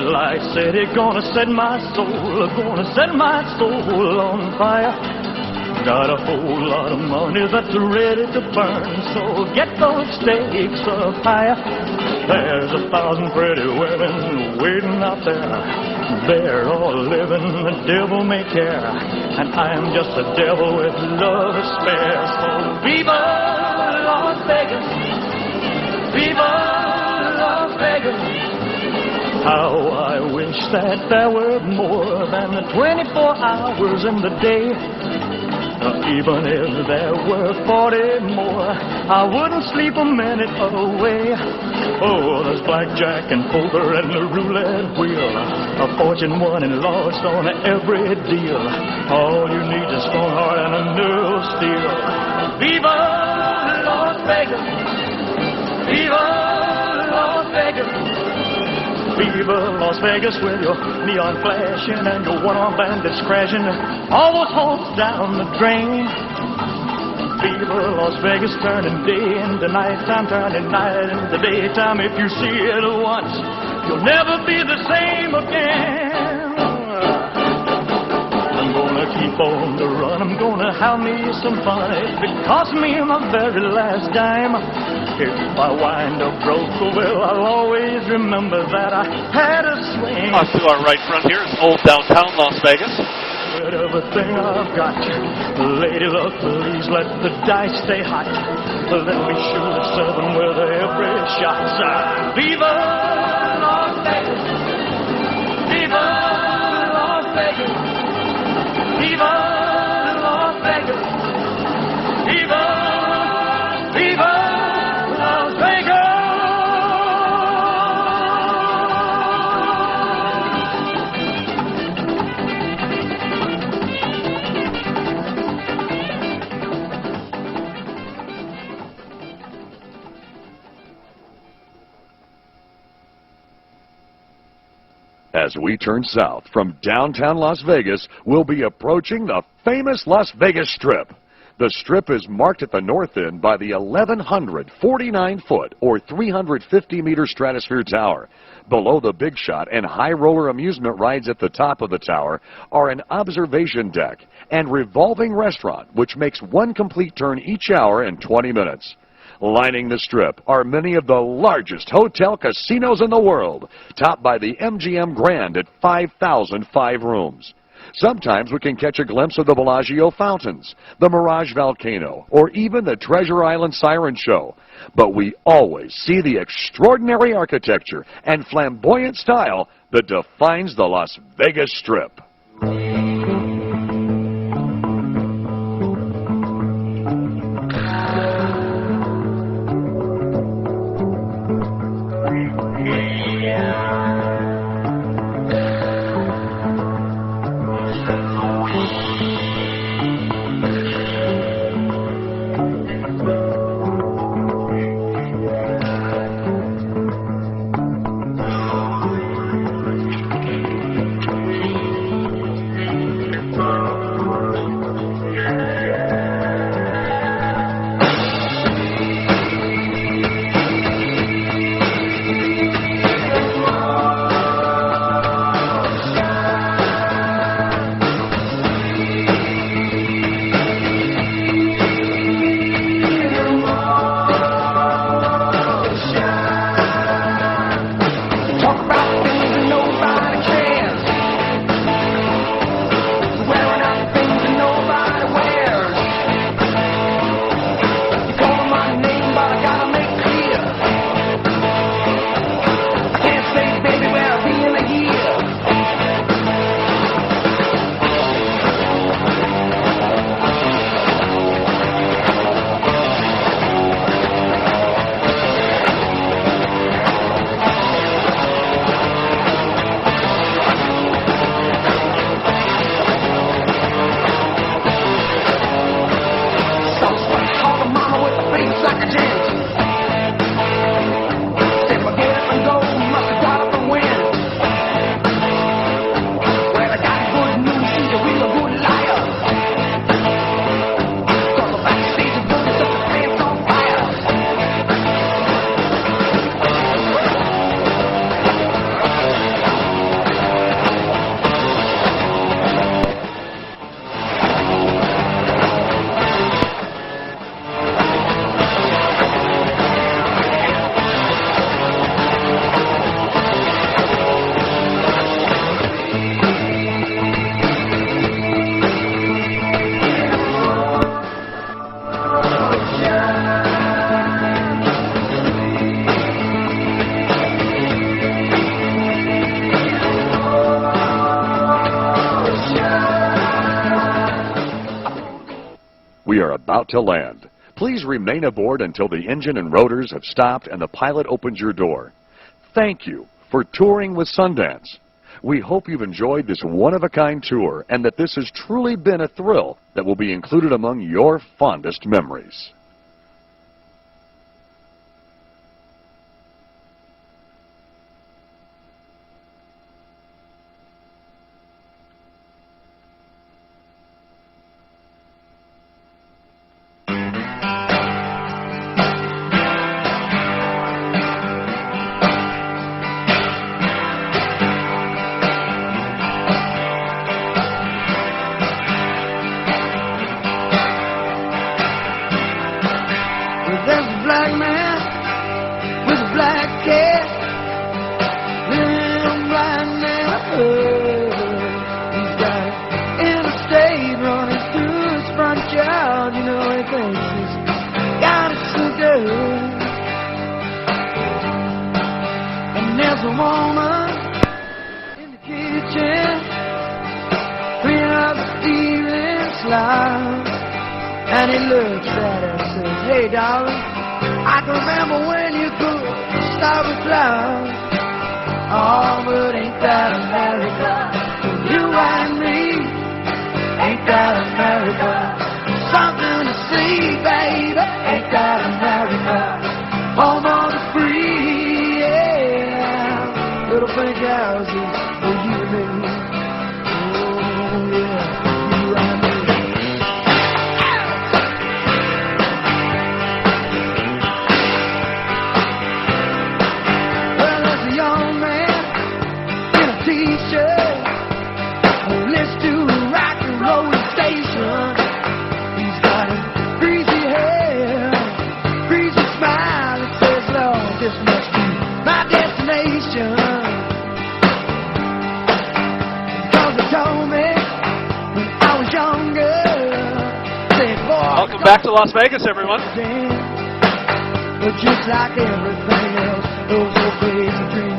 Light City gonna set my soul, gonna set my soul on fire. Got a whole lot of money that's ready to burn, so get those stakes up higher. There's 1,000 pretty women waiting out there. They're all living, the devil may care, and I am just a devil with love to spare. So Viva Las Vegas, Viva Las Vegas. How I wish that there were more than the 24 hours in the day. Even if there were 40 more, I wouldn't sleep a minute away. Oh, there's blackjack and poker and the roulette wheel, a fortune won and lost on every deal. All you need is a strong heart and a nerve of steel. Viva Las Vegas, Viva Las Vegas. Viva Las Vegas with your neon flashing and your one-armed bandits crashing, all those hopes down the drain. Viva Las Vegas turning day into nighttime, turning night into daytime. If you see it once, you'll never be the same again. I'm gonna keep on the run, I'm gonna have me some fun. If it costs me my very last dime, if I wind up broke, well, I'll always remember that I had a swing. Off to our right front here is old downtown Las Vegas. With everything I've got, lady luck, please let the dice stay hot. Let me shoot a 7 with every shot. Viva Las Vegas, Viva Las Vegas, Viva Las Vegas, Viva, Viva Las Vegas. As we turn south from downtown Las Vegas, we'll be approaching the famous Las Vegas Strip. The Strip is marked at the north end by the 1,149-foot or 350-meter Stratosphere Tower. Below the Big Shot and high roller amusement rides at the top of the tower are an observation deck and revolving restaurant, which makes one complete turn each hour in 20 minutes. Lining the Strip are many of the largest hotel casinos in the world, topped by the MGM Grand at 5,005 rooms. Sometimes we can catch a glimpse of the Bellagio fountains, the Mirage Volcano, or even the Treasure Island Siren Show. But we always see the extraordinary architecture and flamboyant style that defines the Las Vegas Strip. We are about to land. Please remain aboard until the engine and rotors have stopped and the pilot opens your door. Thank you for touring with Sundance. We hope you've enjoyed this one-of-a-kind tour and that this has truly been a thrill that will be included among your fondest memories. There's a black man with a black cat living right now. He's got an interstate running through his front yard. You know he thinks he's got it so good. And there's a woman in the kitchen cleaning up the evening slide. And he looks at her and says, hey, darling, I can remember when you could stop a cloud. Oh, but ain't that America? You and me, ain't that America? Something to see, baby, ain't that America? Home of the free, yeah. Little pink houses for you and me. Oh, yeah, you and me. T-shirt, let's do rock and roll station. He's got a greasy hair, greasy smile that says, Lord, this must be my destination. Cause they told me when I was younger, said, boy, Welcome back to Las Vegas, everyone. but just like everything else, those old crazy dreams.